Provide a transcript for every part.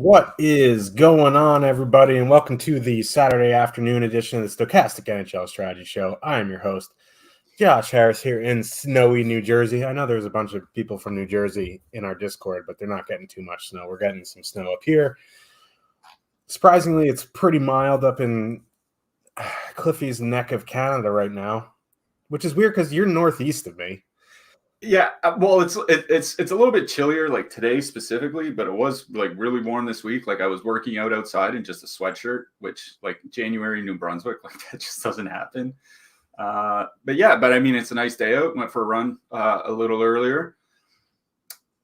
What is going on, everybody, and welcome to the Saturday afternoon edition of the Stochastic NHL Strategy Show. I am your host, Josh Harris, here in snowy New Jersey. I know there's a bunch of people from New Jersey in our Discord, but they're not getting too much snow. We're getting some snow up here. Surprisingly, it's pretty mild up in Cliffy's neck of Canada right now, which is weird because you're northeast of me. Yeah, well, it's a little bit chillier, like today specifically, but it was like really warm this week. Like I was working out outside in just a sweatshirt, which like January, New Brunswick, like that just doesn't happen. But I mean, it's a nice day out. Went for a run a little earlier.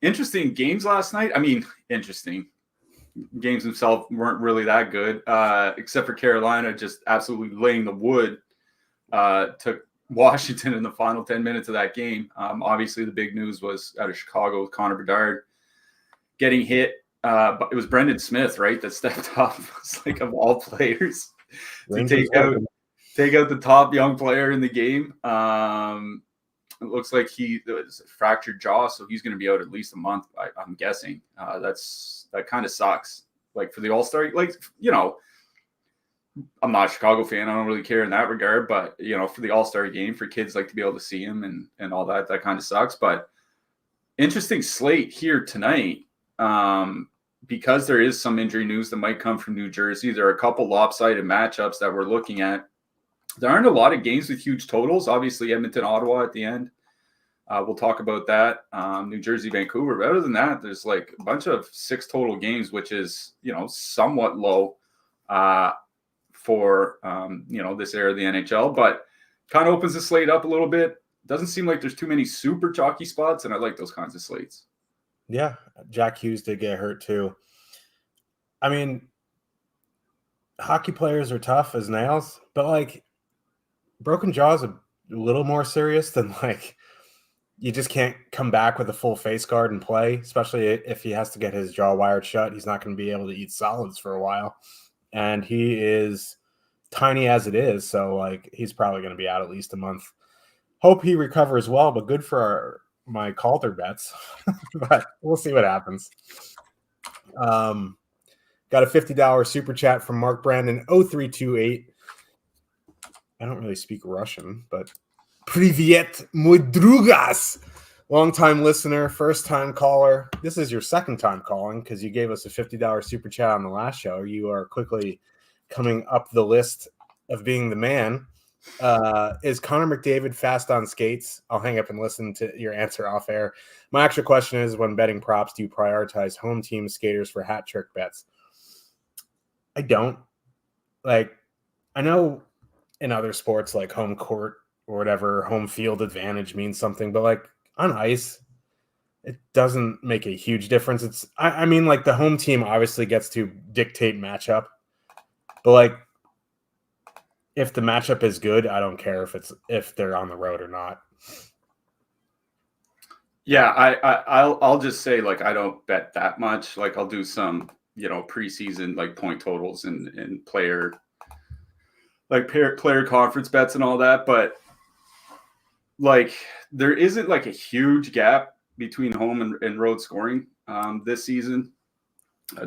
Interesting games last night. I mean, interesting games themselves weren't really that good, except for Carolina just absolutely laying the wood. Took Washington in the final 10 minutes of that game. Obviously, the big news was out of Chicago with Connor Bedard getting hit. But it was Brendan Smith, right, that stepped up. It's like of all players to take out the top young player in the game. It looks like he was a fractured jaw, so he's going to be out at least a month. I'm guessing. That kind of sucks. Like for the All-Star, like I'm not a Chicago fan. I don't really care in that regard, but for the All-Star game, for kids like to be able to see him and all that kind of sucks. But interesting slate here tonight, because there is some injury news that might come from New Jersey. There are a couple lopsided matchups that we're looking at. There aren't a lot of games with huge totals. Obviously, Edmonton, Ottawa at the end. We'll talk about that. New Jersey, Vancouver. But other than that, there's like a bunch of 6 total games, which is somewhat low. For this era of the NHL, but kind of opens the slate up a little bit. Doesn't seem like there's too many super chalky spots, and I like those kinds of slates. Yeah, Jack Hughes did get hurt too. I mean, hockey players are tough as nails, but like broken jaw is a little more serious than like you just can't come back with a full face guard and play, especially if he has to get his jaw wired shut. He's not going to be able to eat solids for a while. And he is tiny as it is, so like he's probably going to be out at least a month. Hope he recovers well, but good for my Calder bets. But we'll see what happens. Got a $50 super chat from Mark Brandon 0328. I don't really speak Russian, but Privyet, mój drugas. Long-time listener, first-time caller. This is your second time calling because you gave us a $50 super chat on the last show. You are quickly coming up the list of being the man. Is Connor McDavid fast on skates? I'll hang up and listen to your answer off air. My actual question is, when betting props, do you prioritize home team skaters for hat trick bets? I don't. Like, I know in other sports like home court or whatever, home field advantage means something, but like on ice, it doesn't make a huge difference. I mean, like the home team obviously gets to dictate matchup, but like if the matchup is good, I don't care if they're on the road or not. Yeah, I'll just say like I don't bet that much. Like I'll do some preseason like point totals and player conference bets and all that, but like there isn't like a huge gap between home and road scoring this season.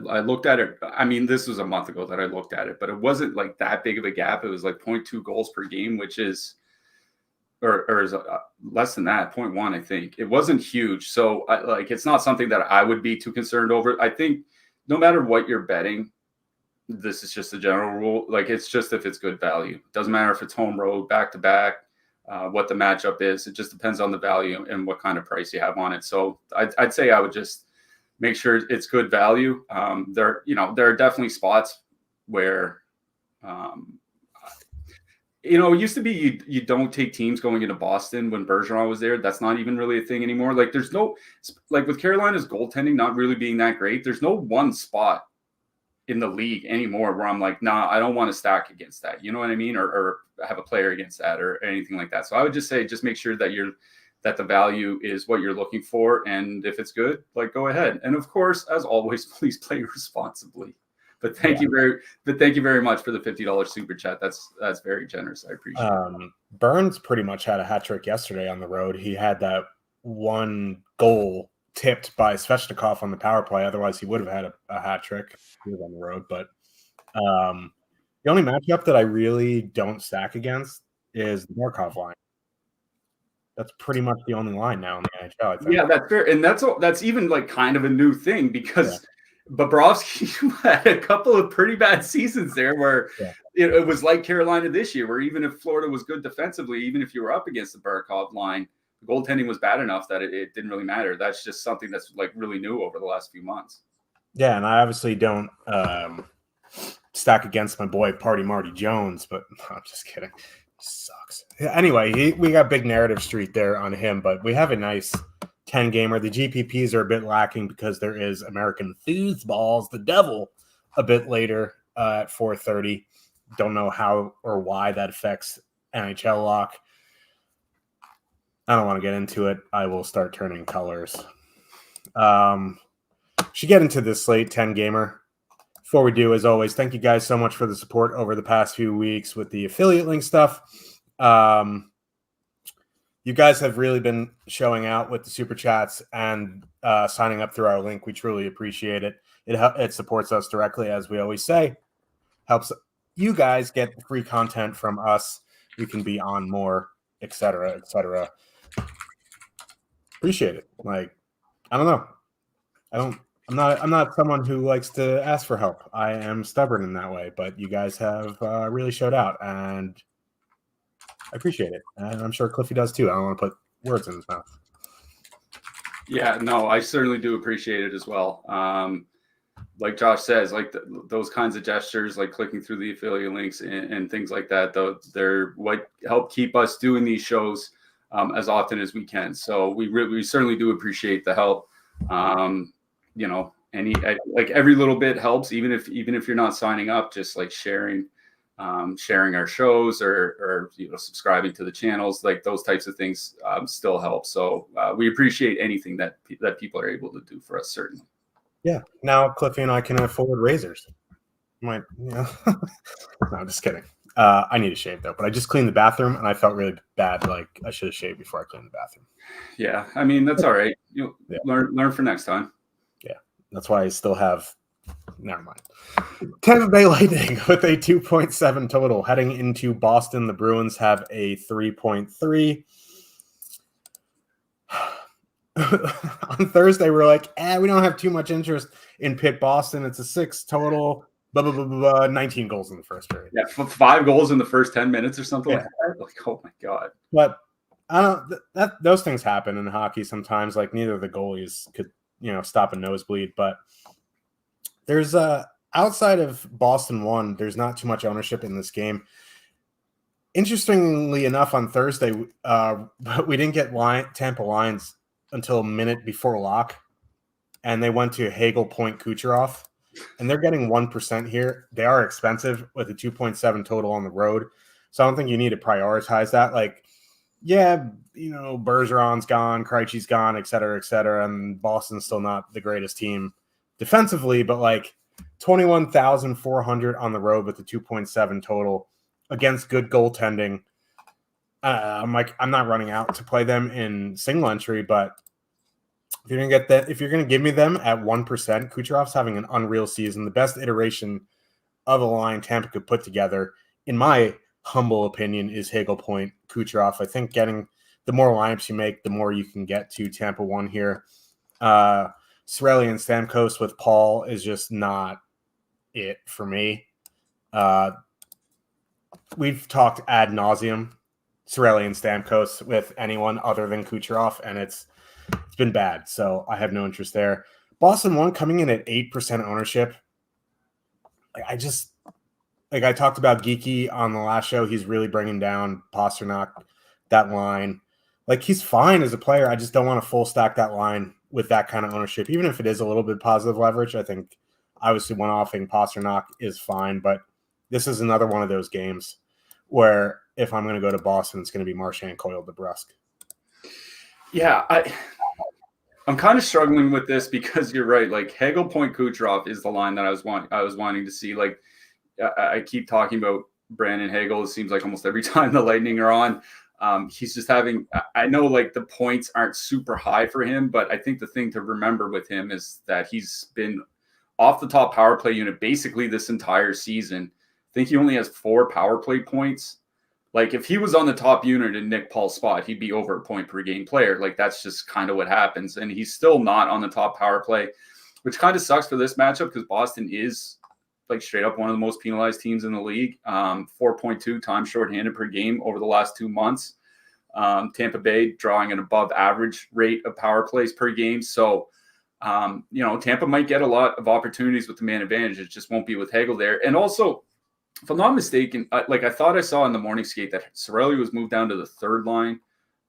I looked at it. I mean, this was a month ago that I looked at it, but it wasn't like that big of a gap. It was like 0.2 goals per game, which is, or is less than that, 0.1, I think. It wasn't huge. So it's not something that I would be too concerned over. I think no matter what you're betting, this is just a general rule. Like it's just if it's good value. It doesn't matter if it's home, road, back to back. What the matchup is. It just depends on the value and what kind of price you have on it. So I'd say I would just make sure it's good value. There are definitely spots where, it used to be you don't take teams going into Boston when Bergeron was there. That's not even really a thing anymore. Like there's no, like with Carolina's goaltending not really being that great, there's no one spot in the league anymore where I'm like, nah, I don't want to stack against that. You know what I mean? Or have a player against that or anything like that. So I would just say, just make sure that the value is what you're looking for. And if it's good, like go ahead. And of course, as always, please play responsibly. But thank you very much for the $50 super chat. That's very generous. I appreciate it. Burns pretty much had a hat trick yesterday on the road. He had that one goal tipped by Svechnikov on the power play. Otherwise, he would have had a hat trick. He was on the road. But the only matchup that I really don't stack against is the Markov line. That's pretty much the only line now in the NHL, I think. Yeah, that's fair. And that's even like kind of a new thing because Bobrovsky had a couple of pretty bad seasons there where it was like Carolina this year, where even if Florida was good defensively, even if you were up against the Barkov line, the goaltending was bad enough that it didn't really matter. That's just something that's like really new over the last few months. Yeah, and I obviously don't stack against my boy Party Marty Jones, but no, I'm just kidding. Sucks. Anyway, we got big narrative street there on him, but we have a nice 10 gamer. The GPPs are a bit lacking because there is American Foosballs, the Devil, a bit later at 4:30. Don't know how or why that affects NHL lock. I don't want to get into it. I will start turning colors. Should get into this slate 10 gamer. Before we do, as always, thank you guys so much for the support over the past few weeks with the affiliate link stuff. You guys have really been showing out with the super chats and signing up through our link. We truly appreciate it. It supports us directly, as we always say. Helps you guys get free content from us. We can be on more, etc., etc. Appreciate it. Like, I don't know. I'm not someone who likes to ask for help. I am stubborn in that way, but you guys have really showed out, and I appreciate it. And I'm sure Cliffy does too. I don't want to put words in his mouth. Yeah, no, I certainly do appreciate it as well. Like Josh says, like those kinds of gestures, like clicking through the affiliate links and things like that, though, they're what help keep us doing these shows as often as we can. So we certainly do appreciate the help. Every little bit helps, even if you're not signing up, just like sharing our shows or subscribing to the channels, like those types of things still help. So we appreciate anything that people are able to do for us, certainly. Yeah. Now Cliffy and I can afford razors. No, I'm just kidding. I need to shave though, but I just cleaned the bathroom and I felt really bad. Like I should have shaved before I cleaned the bathroom. Yeah, I mean that's all right. Learn for next time. Yeah, that's why I still have. Never mind. Tampa Bay Lightning with a 2.7 total heading into Boston. The Bruins have a 3.3. On Thursday, we're like, we don't have too much interest in Pitt Boston. It's a 6 total. 19 goals in the first period. Yeah, 5 goals in the first 10 minutes or something like that. Like, oh my god. But I don't. Those things happen in hockey sometimes. Like neither of the goalies could, stop a nosebleed. But there's outside of Boston 1, there's not too much ownership in this game. Interestingly enough, on Thursday, we didn't get Tampa lines until a minute before lock, and they went to Hagel, Point, Kucherov, and they're getting 1% here. They are expensive with a 2.7 total on the road, so I don't think you need to prioritize that. Like, yeah, Bergeron's gone, Krejci's gone, et cetera, and Boston's still not the greatest team defensively, but like 21,400 on the road with a 2.7 total against good goaltending. I'm not running out to play them in single entry, but if you're gonna get that, if you're gonna give me them at 1%, Kucherov's having an unreal season, the best iteration of a line Tampa could put together, in my humble opinion, is Hagel, Point, Kucherov. I think getting the more lineups you make, the more you can get to Tampa 1 here. Cirelli and Stamkos with Paul is just not it for me. We've talked ad nauseum Cirelli and Stamkos with anyone other than Kucherov, and it's been bad. So I have no interest there. Boston 1 coming in at 8% ownership. I talked about Geeky on the last show. He's really bringing down Pasternak, that line. Like, he's fine as a player. I just don't want to full stack that line with that kind of ownership, even if it is a little bit positive leverage. I think obviously one-offing Pasternak is fine, but this is another one of those games where if I'm going to go to Boston, it's going to be Marchand, Coyle, DeBrusk. Yeah, I'm kind of struggling with this because you're right. Like, Hagel, Point, Kucherov is the line that I was wanting to see. Like, I keep talking about Brandon Hagel. It seems like almost every time the Lightning are on. He's just having, I know like the points aren't super high for him, but I think the thing to remember with him is that he's been off the top power play unit basically this entire season. I think he only has 4 power play points. Like if he was on the top unit in Nick Paul's spot, he'd be over a point per game player. Like that's just kind of what happens. And he's still not on the top power play, which kind of sucks for this matchup because Boston is like straight up one of the most penalized teams in the league. 4.2 times shorthanded per game over the last 2 months. Tampa Bay drawing an above average rate of power plays per game. So, Tampa might get a lot of opportunities with the man advantage. It just won't be with Hagel there. And also, if I'm not mistaken, I thought I saw in the morning skate that Cirelli was moved down to the 3rd line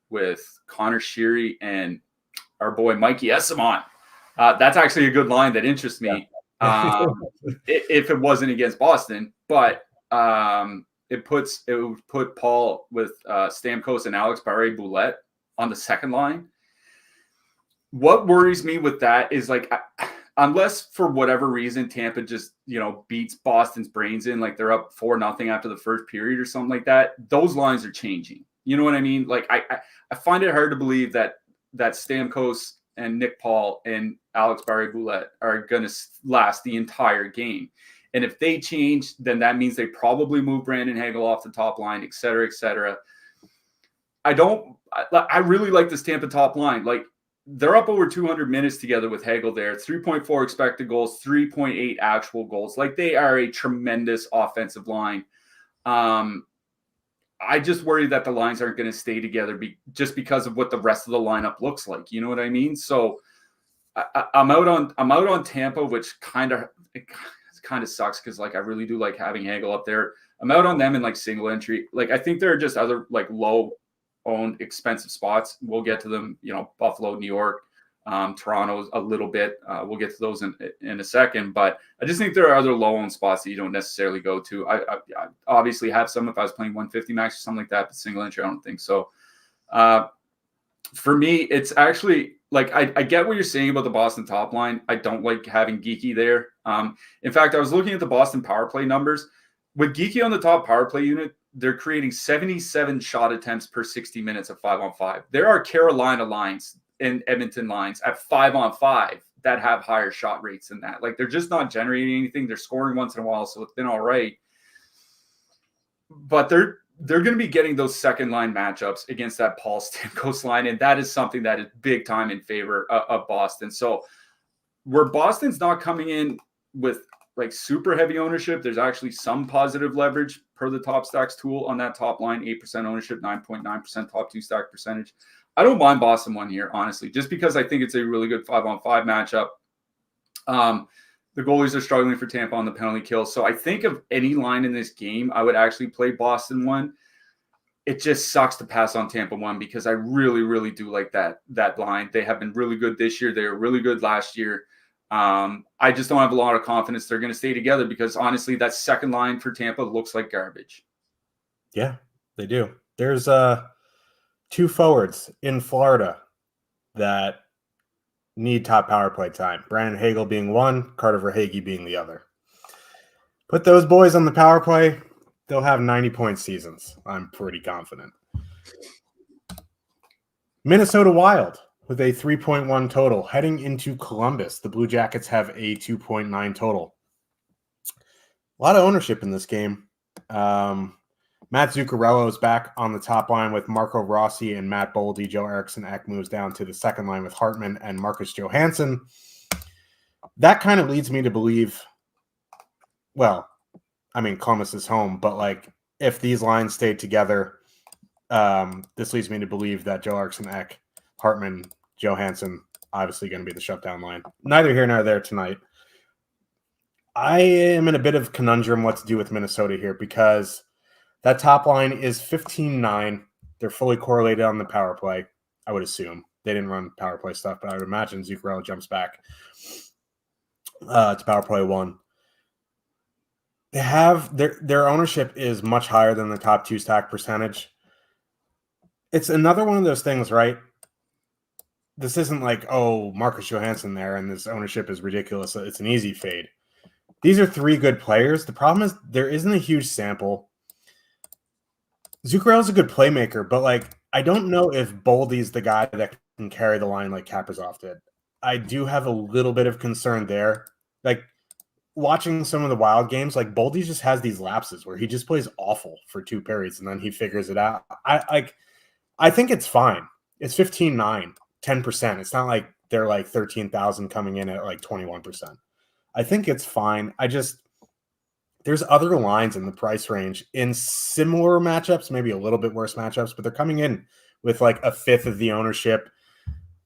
with Connor Sheary and our boy Mikey Esamon. That's actually a good line that interests me. Yeah. If it wasn't against Boston, but it would put Paul with Stamkos and Alex Barré-Boulet on the 2nd line. What worries me with that is like, unless for whatever reason Tampa just beats Boston's brains in, like they're up 4-0 after the first period or something like that, those lines are changing. You know what I mean? Like I find it hard to believe that Stamkos and Nick Paul and Alex Barré-Boulet are going to last the entire game. And if they change, then that means they probably move Brandon Hagel off the top line, et cetera, et cetera. I really like this Tampa top line. Like they're up over 200 minutes together with Hagel there, 3.4 expected goals, 3.8 actual goals. Like they are a tremendous offensive line. I just worry that the lines aren't going to stay together just because of what the rest of the lineup looks like. You know what I mean? So I'm out on Tampa, which kind of sucks because like I really do like having Hagel up there. I'm out on them in like single entry. Like I think there are just other like low owned expensive spots. We'll get to them. Buffalo, New York, Toronto a little bit. We'll get to those in a second. But I just think there are other low owned spots that you don't necessarily go to. I obviously have some if I was playing 150 max or something like that, but single entry I don't think so. For me, it's actually like I get what you're saying about the Boston top line. I don't like having Geeky there. In fact, I was looking at the Boston power play numbers. With Geeky on the top power play unit, they're creating 77 shot attempts per 60 minutes at 5-on-5. There are Carolina lines and Edmonton lines at 5-on-5 that have higher shot rates than that. Like they're just not generating anything. They're scoring once in a while, so it's been all right. But they're going to be getting those second line matchups against that Paul Stamkos line, and that is something that is big time in favor of Boston. So where Boston's not coming in with like super heavy ownership, there's actually some positive leverage per the top stacks tool on that top line, 8% ownership, 9.9% top 2 stack percentage. I don't mind Boston one here, honestly, just because I think it's a really good 5-on-5 matchup. The goalies are struggling for Tampa on the penalty kill. So I think of any line in this game, I would actually play Boston one. It just sucks to pass on Tampa one because I really, really do like that line. They have been really good this year. They were really good last year. I just don't have a lot of confidence they're going to stay together because honestly, that second line for Tampa looks like garbage. Yeah, they do. There's 2 forwards in Florida that need top power play time. Brandon Hagel being one, Carter Verhaeghe being the other. Put those boys on the power play, they'll have 90-point seasons. I'm pretty confident. Minnesota Wild with a 3.1 total heading into Columbus. The Blue Jackets have a 2.9 total. A lot of ownership in this game. Matt Zuccarello is back on the top line with Marco Rossi and Matt Boldy. Joe Eriksson-Ek moves down to the second line with Hartman and Marcus Johansson. That kind of leads me to believe, well, I mean, Columbus is home, but like if these lines stayed together, this leads me to believe that Joe Eriksson-Ek, Hartman, Johansson, obviously going to be the shutdown line. Neither here nor there tonight. I am in a bit of conundrum what to do with Minnesota here because that top line is 15-9. They're fully correlated on the power play, I would assume. They didn't run power play stuff, but I would imagine Zuccarello jumps back to power play 1. They have their ownership is much higher than the top 2 stack percentage. It's another one of those things, right? This isn't like, oh, Marcus Johansson there and this ownership is ridiculous. It's an easy fade. These are 3 good players. The problem is there isn't a huge sample. Zuccarello's a good playmaker, but like I don't know if Boldy's the guy that can carry the line like Kaprizov did. I do have a little bit of concern there. Like watching some of the Wild games, like Boldy just has these lapses where he just plays awful for 2 periods and then he figures it out. I think it's fine. It's 15-9, 10%. It's not like they're like 13,000 coming in at like 21%. I think it's fine. There's other lines in the price range in similar matchups, maybe a little bit worse matchups, but they're coming in with like a fifth of the ownership.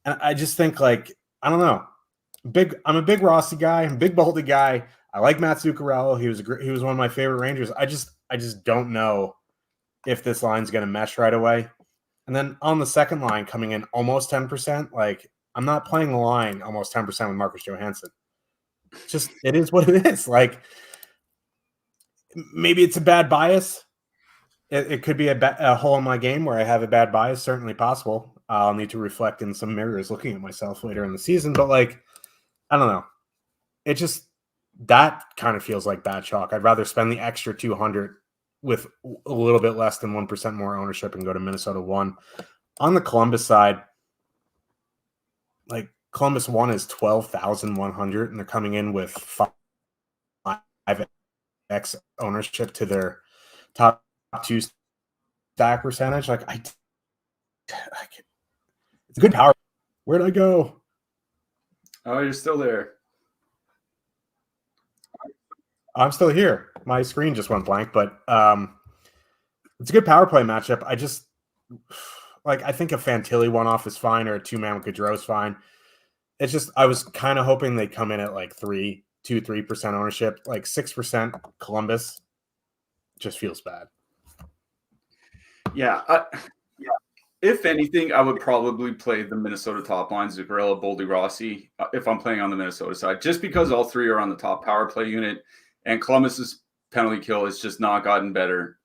And I just think like, I don't know. I'm a big Rossi guy. I'm a big Boldy guy. I like Matt Zuccarello. He was one of my favorite Rangers. I just don't know if this line's going to mesh right away. And then on the second line coming in almost 10%, like I'm not playing the line almost 10% with Marcus Johansson. Just it is what it is. Like maybe it's a bad bias. It could be a hole in my game where I have a bad bias. Certainly possible. I'll need to reflect in some mirrors looking at myself later in the season. But like, I don't know. It just that kind of feels like bad chalk. I'd rather spend the extra 200 with a little bit less than 1% more ownership and go to Minnesota 1. On the Columbus side, like Columbus 1 is 12,100 and they're coming in with 5x ownership to their top 2 stack percentage. Like it's a good power. Where'd I go? Oh, you're still there. I'm still here. My screen just went blank, but it's a good power play matchup. I think a Fantilli one-off is fine or a two-man with Gaudreau is fine. It's just I was kind of hoping they'd come in at like 3% ownership, like 6% Columbus. Just feels bad. Yeah. If anything, I would probably play the Minnesota top line, Zuccarello, Boldy, Rossi, if I'm playing on the Minnesota side, just because all three are on the top power play unit, and Columbus's penalty kill has just not gotten better.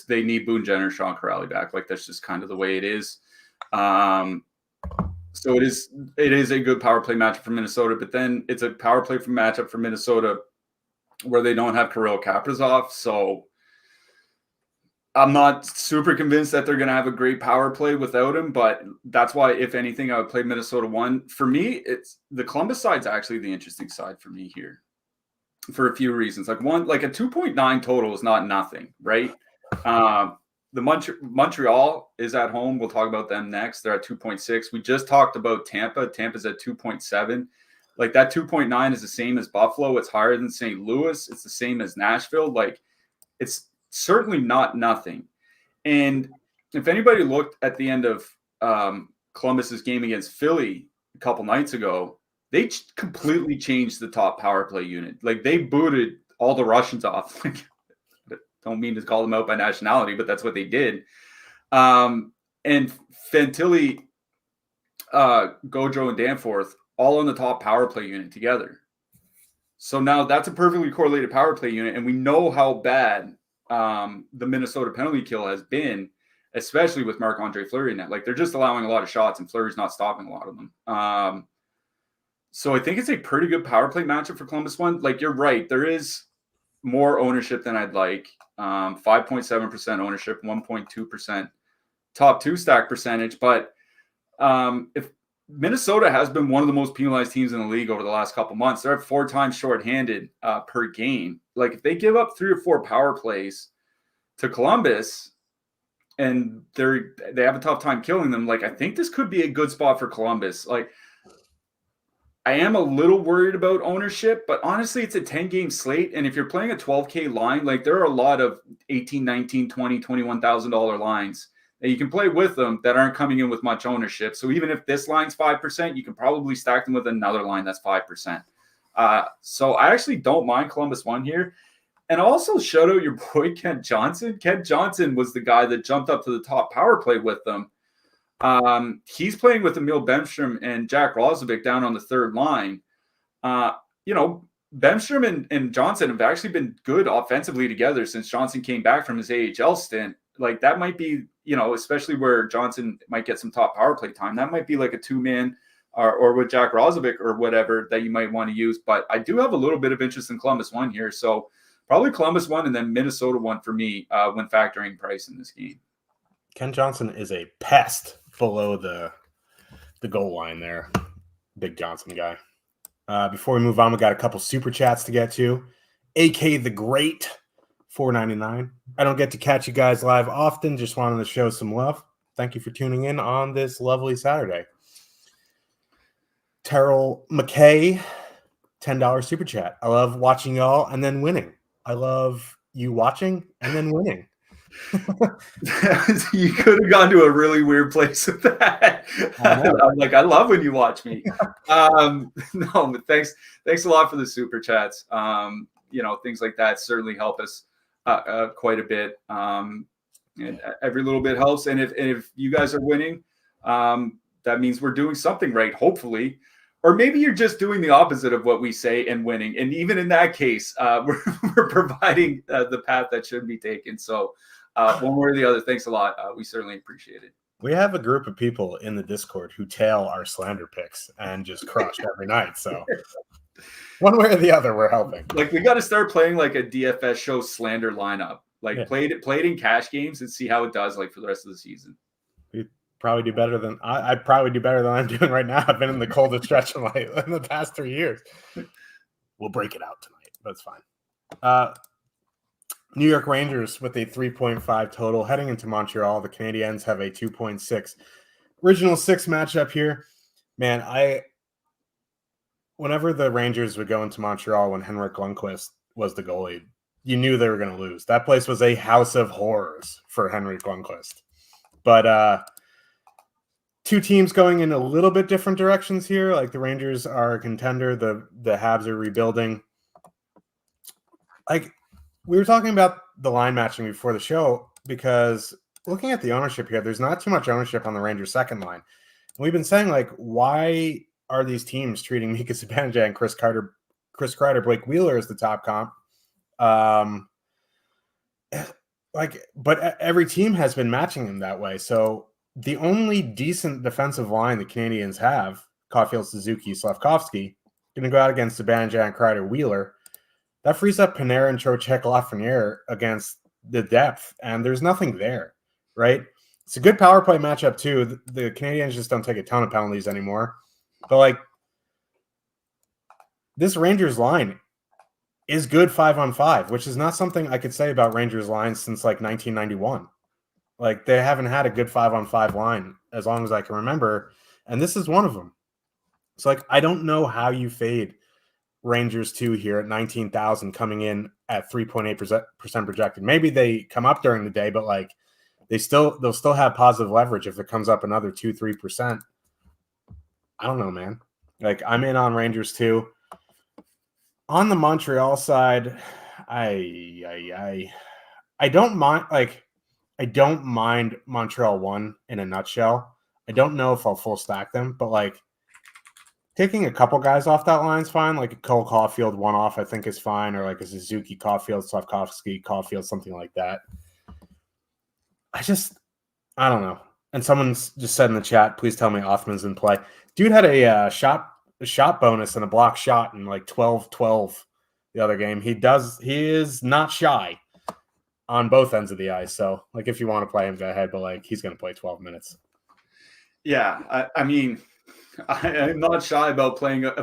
They need Boone Jenner, Sean Corrali back. Like that's just kind of the way it is. So it is a good power play matchup for Minnesota, but then it's a power play matchup for Minnesota where they don't have Kirill Kaprizov. So I'm not super convinced that they're going to have a great power play without him, but that's why, if anything, I would play Minnesota 1. For me, it's the Columbus side's actually the interesting side for me here for a few reasons. Like a 2.9 total is not nothing, right? The Montreal is at home. We'll talk about them next. They're at 2.6. We just talked about Tampa. Tampa's at 2.7. Like that 2.9 is the same as Buffalo. It's higher than St. Louis. It's the same as Nashville. Like it's certainly not nothing. And if anybody looked at the end of Columbus's game against Philly a couple nights ago, they completely changed the top power play unit. Like they booted all the Russians off. Like, don't mean to call them out by nationality, but that's what they did. And Fantilli, Gaudreau, and Danforth all on the top power play unit together. So now that's a perfectly correlated power play unit, and we know how bad the Minnesota penalty kill has been, especially with Marc-Andre Fleury in it. Like they're just allowing a lot of shots, and Fleury's not stopping a lot of them. So I think it's a pretty good power play matchup for Columbus 1. Like you're right, there is more ownership than I'd like. 5.7% ownership, 1.2% top 2 stack percentage. But if Minnesota has been one of the most penalized teams in the league over the last couple months, they're at 4 times shorthanded per game. Like if they give up 3 or 4 power plays to Columbus and they have a tough time killing them, like I think this could be a good spot for Columbus. Like I am a little worried about ownership, but honestly, it's a 10-game slate. And if you're playing a 12K line, like there are a lot of $18, $19, $20, $21,000 lines that you can play with them that aren't coming in with much ownership. So even if this line's 5%, you can probably stack them with another line that's 5%. So I actually don't mind Columbus 1 here. And also shout out your boy, Kent Johnson. Kent Johnson was the guy that jumped up to the top power play with them. He's playing with Emil Bemstrom and Jack Roslovic down on the third line. Bemstrom and Johnson have actually been good offensively together since Johnson came back from his AHL stint. Like that might be, especially where Johnson might get some top power play time. That might be like a 2-man or with Jack Roslovic or whatever that you might want to use. But I do have a little bit of interest in Columbus 1 here. So Probably Columbus won, and then Minnesota won for me when factoring price in this game. Ken Johnson is a pest below the goal line there. Big Johnson guy. Before we move on, we got a couple super chats to get to. AK the Great, $4.99. I don't get to catch you guys live often. Just wanted to show some love. Thank you for tuning in on this lovely Saturday. Terrell McKay, $10 super chat. I love watching y'all and then winning. I love you watching and then winning. You could have gone to a really weird place with that. I'm like, I love when you watch me. No, but thanks a lot for the super chats. Things like that certainly help us quite a bit. And every little bit helps. And if you guys are winning, that means we're doing something right, hopefully. Or maybe you're just doing the opposite of what we say and winning. And even in that case, we're providing the path that should be taken. So one way or the other, thanks a lot. We certainly appreciate it. We have a group of people in the Discord who tail our slander picks and just crush every night. So one way or the other, we're helping. Like, we got to start playing like a DFS show slander lineup. Like, play it in cash games and see how it does like for the rest of the season. Probably do better than I probably do better than I'm doing right now. I've been in the coldest stretch in the past 3 years. We'll break it out tonight. That's fine. New York Rangers with a 3.5 total heading into Montreal. The Canadiens have a 2.6. Original 6 matchup here. Man, whenever the Rangers would go into Montreal when Henrik Lundqvist was the goalie, you knew they were going to lose. That place was a house of horrors for Henrik Lundqvist. But two teams going in a little bit different directions here. Like, the Rangers are a contender. The Habs are rebuilding. Like, we were talking about the line matching before the show, because looking at the ownership here, there's not too much ownership on the Rangers' second line. And we've been saying, like, why are these teams treating Mika Zibanejad and Chris Kreider, Blake Wheeler as the top comp? But every team has been matching them that way. So the only decent defensive line the Canadians have, Caulfield, Suzuki, Slavkovsky, going to go out against Zibanejad and Kreider, Wheeler. That frees up Panarin, Trocheck, Lafreniere against the depth, and there's nothing there, right? It's a good power play matchup, too. The Canadians just don't take a ton of penalties anymore. But, like, this Rangers line is good 5-on-5, which is not something I could say about Rangers lines since, like, 1991. Like, they haven't had a good 5-on-5 line as long as I can remember, and this is one of them. So, like, I don't know how you fade Rangers 2 here at 19,000 coming in at 3.8% projected. Maybe they come up during the day, but like they'll still have positive leverage if it comes up another 2-3%. I don't know, man. Like, I'm in on Rangers 2. On the Montreal side, I don't mind. Like, I don't mind Montreal 1 in a nutshell. I don't know if I'll full stack them, but like, taking a couple guys off that line is fine. Like a Cole Caulfield one off, I think is fine, or like a Suzuki, Caulfield, Slavkovsky, Caulfield, something like that. I don't know. And someone's just said in the chat, please tell me Othman's in play. Dude had a shot bonus and a block shot in like 12-12 the other game. He is not shy on both ends of the ice. So like, if you want to play him, go ahead, but like, he's going to play 12 minutes. Yeah. I mean, I'm not shy about playing a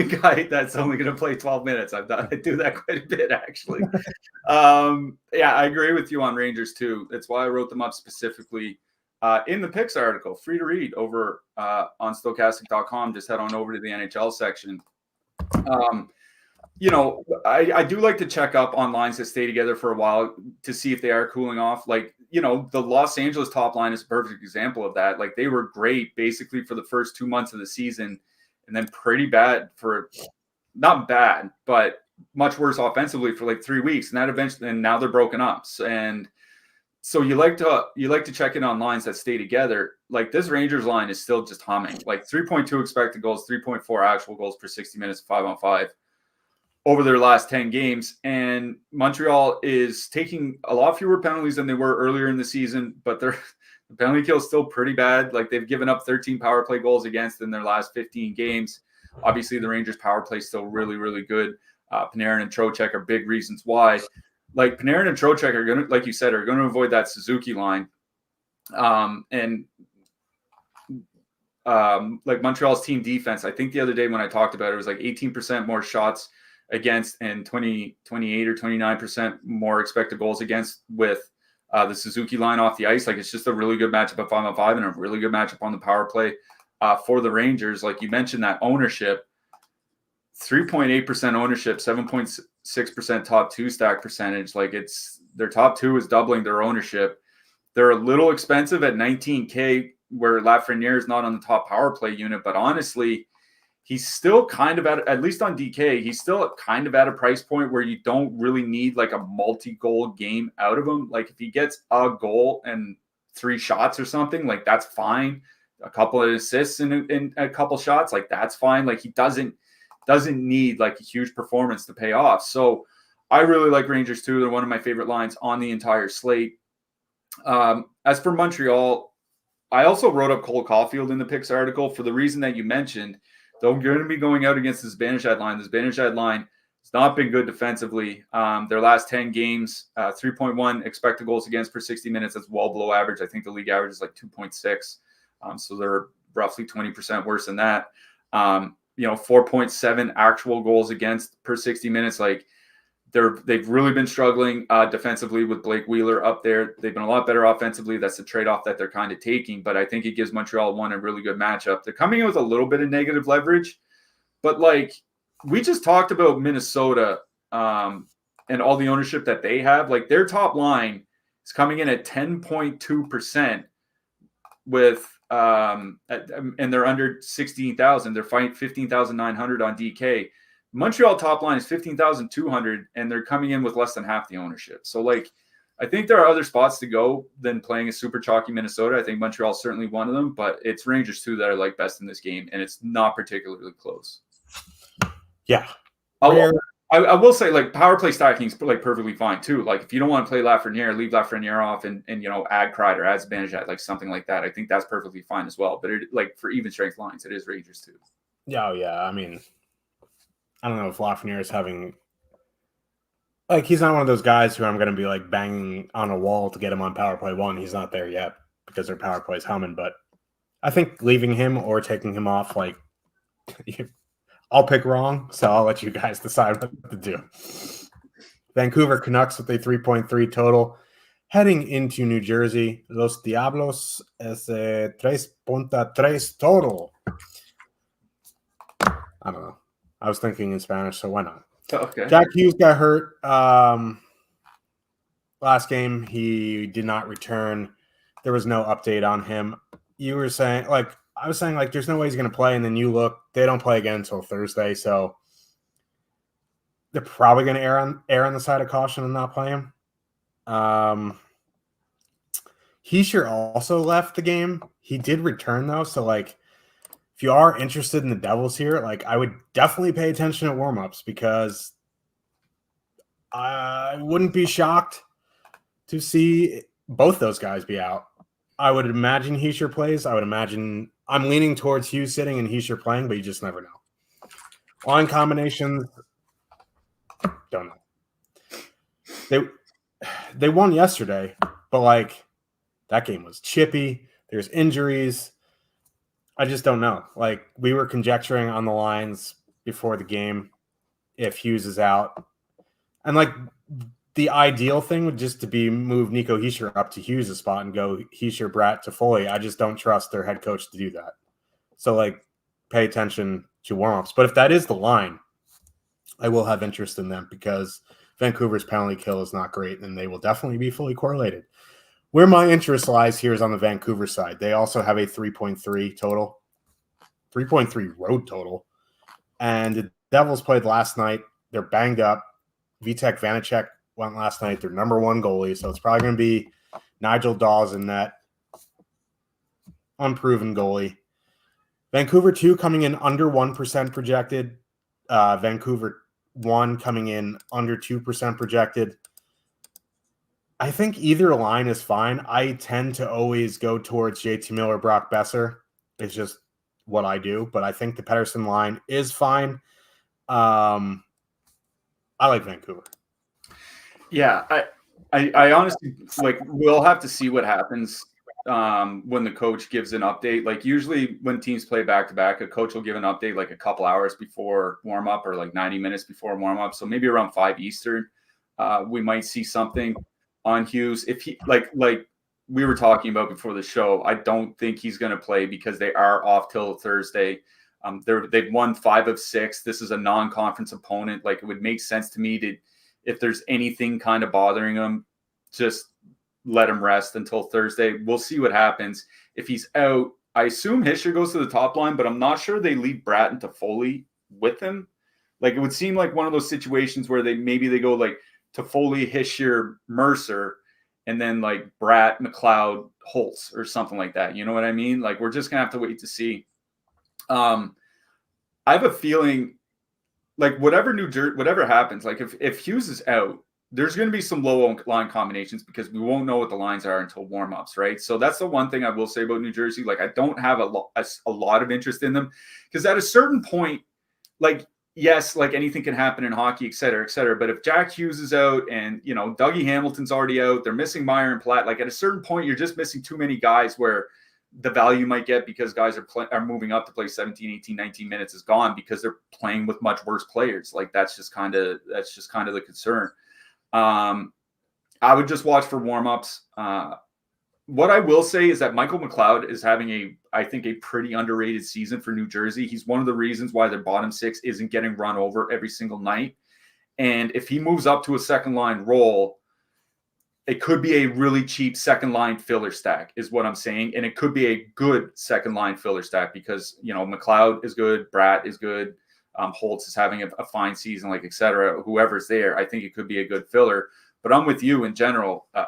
guy that's only going to play 12 minutes. I do that quite a bit, actually. Yeah, I agree with you on Rangers too. That's why I wrote them up specifically in the picks article, free to read over on Stokastic.com. Just head on over to the NHL section. I do like to check up on lines that stay together for a while to see if they are cooling off. Like, the Los Angeles top line is a perfect example of that. Like, they were great basically for the first 2 months of the season, and then pretty bad for, not bad, but much worse offensively for like 3 weeks. And now they're broken up. And so you like to check in on lines that stay together. Like, this Rangers line is still just humming. Like 3.2 expected goals, 3.4 actual goals per 60 minutes, 5-on-5. Over their last 10 games. And Montreal is taking a lot fewer penalties than they were earlier in the season, but the penalty kill is still pretty bad. Like, they've given up 13 power play goals against in their last 15 games. Obviously, the Rangers power play is still really, really good. Panarin and Trocheck are big reasons why. Like Panarin and Trocheck are going to, like you said, are going to avoid that Suzuki line. Like Montreal's team defense, I think the other day when I talked about it, it was like 18% more shots against and 28 or 29% more expected goals against with the Suzuki line off the ice. Like it's just a really good matchup at 5-on-5 and a really good matchup on the power play for the Rangers. Like you mentioned, that ownership, 3.8% ownership, 7.6% top two stack percentage. Like it's their top two is doubling their ownership. They're a little expensive at $19K, where Lafreniere is not on the top power play unit, but honestly, he's still kind of at least on DK, he's still kind of at a price point where you don't really need like a multi-goal game out of him. Like if he gets a goal and 3 shots or something, like that's fine. A couple of assists in a couple shots, like that's fine. Like he doesn't need like a huge performance to pay off. So I really like Rangers too. They're one of my favorite lines on the entire slate. As for Montreal, I also wrote up Cole Caulfield in the picks article for the reason that you mentioned. They're going to be going out against the Zibanejad line. The Zibanejad line has not been good defensively. Their last 10 games, 3.1 expected goals against per 60 minutes. That's well below average. I think the league average is like 2.6. So they're roughly 20% worse than that. 4.7 actual goals against per 60 minutes. Like they've really been struggling defensively with Blake Wheeler up there. They've been a lot better offensively. That's the trade-off that they're kind of taking, but I think it gives Montreal a really good matchup. They're coming in with a little bit of negative leverage, but like we just talked about Minnesota and all the ownership that they have. Like their top line is coming in at 10.2% with and they're under 16,000. They're fighting 15,900 on DK. Montreal top line is 15,200, and they're coming in with less than half the ownership. So, like, I think there are other spots to go than playing a super chalky Minnesota. I think Montreal is certainly one of them, but it's Rangers too that I like best in this game, and it's not particularly close. Yeah. I will say, like, power play stacking is like perfectly fine too. Like, if you don't want to play Lafreniere, leave Lafreniere off and add Kreider, add Zibanejad, like something like that. I think that's perfectly fine as well. But like for even strength lines, it is Rangers too. Yeah, I mean, I don't know if Lafreniere is having like he's not one of those guys who I'm going to be like banging on a wall to get him on power play 1. He's not there yet because their power play is humming. But I think leaving him or taking him off, like I'll pick wrong, so I'll let you guys decide what to do. Vancouver Canucks with a 3.3 total. Heading into New Jersey, Los Diablos es 3.3 total. I don't know. I was thinking in Spanish, so why not? Okay. Jack Hughes got hurt last game. He did not return. There was no update on him. You were saying, like, I was saying, like, there's no way he's going to play, and then you look, they don't play again until Thursday, so they're probably going to err on the side of caution and not play him. Hischier also left the game. He did return, though, so, like, if you are interested in the Devils here, like I would definitely pay attention at warmups because I wouldn't be shocked to see both those guys be out. I would imagine Hischier plays. I would imagine I'm leaning towards Hughes sitting and Hischier playing, but you just never know. Line combinations, don't know. They won yesterday, but like that game was chippy. There's injuries. I just don't know. Like we were conjecturing on the lines before the game if Hughes is out. And like the ideal thing would just to be move Nico Hischier up to Hughes' spot and go Hischier, Bratt, Toffoli. I just don't trust their head coach to do that. So like pay attention to warmups. But if that is the line, I will have interest in them because Vancouver's penalty kill is not great and they will definitely be fully correlated. Where my interest lies here is on the Vancouver side. They also have a 3.3 total, 3.3 road total. And the Devils played last night. They're banged up. Vitek Vanacek went last night. They're number 1 goalie. So it's probably going to be Nigel Dawes in net. Unproven goalie. Vancouver 2 coming in under 1% projected. Vancouver 1 coming in under 2% projected. I think either line is fine. I tend to always go towards JT Miller, Brock Besser. It's just what I do. But I think the Pettersson line is fine. I like Vancouver. Yeah, I honestly like. We'll have to see what happens when the coach gives an update. Like usually when teams play back to back, a coach will give an update like a couple hours before warm up or like 90 minutes before warm up. So maybe around 5 Eastern, we might see something on Hughes. If he like we were talking about before the show, I don't think he's going to play because they are off till Thursday. They've won 5 of 6. This is a non-conference opponent. Like it would make sense to me to, if there's anything kind of bothering him, just let him rest until Thursday. We'll see what happens. If he's out, I assume Hischier goes to the top line, but I'm not sure they leave Bratt and Toffoli with him. Like it would seem like one of those situations where they go like Toffoli, Hischier, Mercer, and then like Bratt, McLeod, Holtz, or something like that. You know what I mean? Like we're just gonna have to wait to see. I have a feeling like whatever happens, like if Hughes is out, there's going to be some low line combinations because we won't know what the lines are until warm-ups, right? So that's the one thing I will say about New Jersey. Like I don't have a lot of interest in them because at a certain point, like yes, like anything can happen in hockey, et cetera, but if Jack Hughes is out and Dougie Hamilton's already out, they're missing Meyer and Platt. Like at a certain point, you're just missing too many guys where the value might get because guys are moving up to play 17, 18, 19 minutes is gone because they're playing with much worse players. Like that's just kind of the concern. I would just watch for warm-ups. What I will say is that Michael McLeod is having I think a pretty underrated season for New Jersey. He's one of the reasons why their bottom 6 isn't getting run over every single night. And if he moves up to a second line role, it could be a really cheap second line filler stack is what I'm saying. And it could be a good second line filler stack because, McLeod is good. Bratt is good. Holtz is having a fine season, like, et cetera. Whoever's there, I think it could be a good filler. But I'm with you in general. I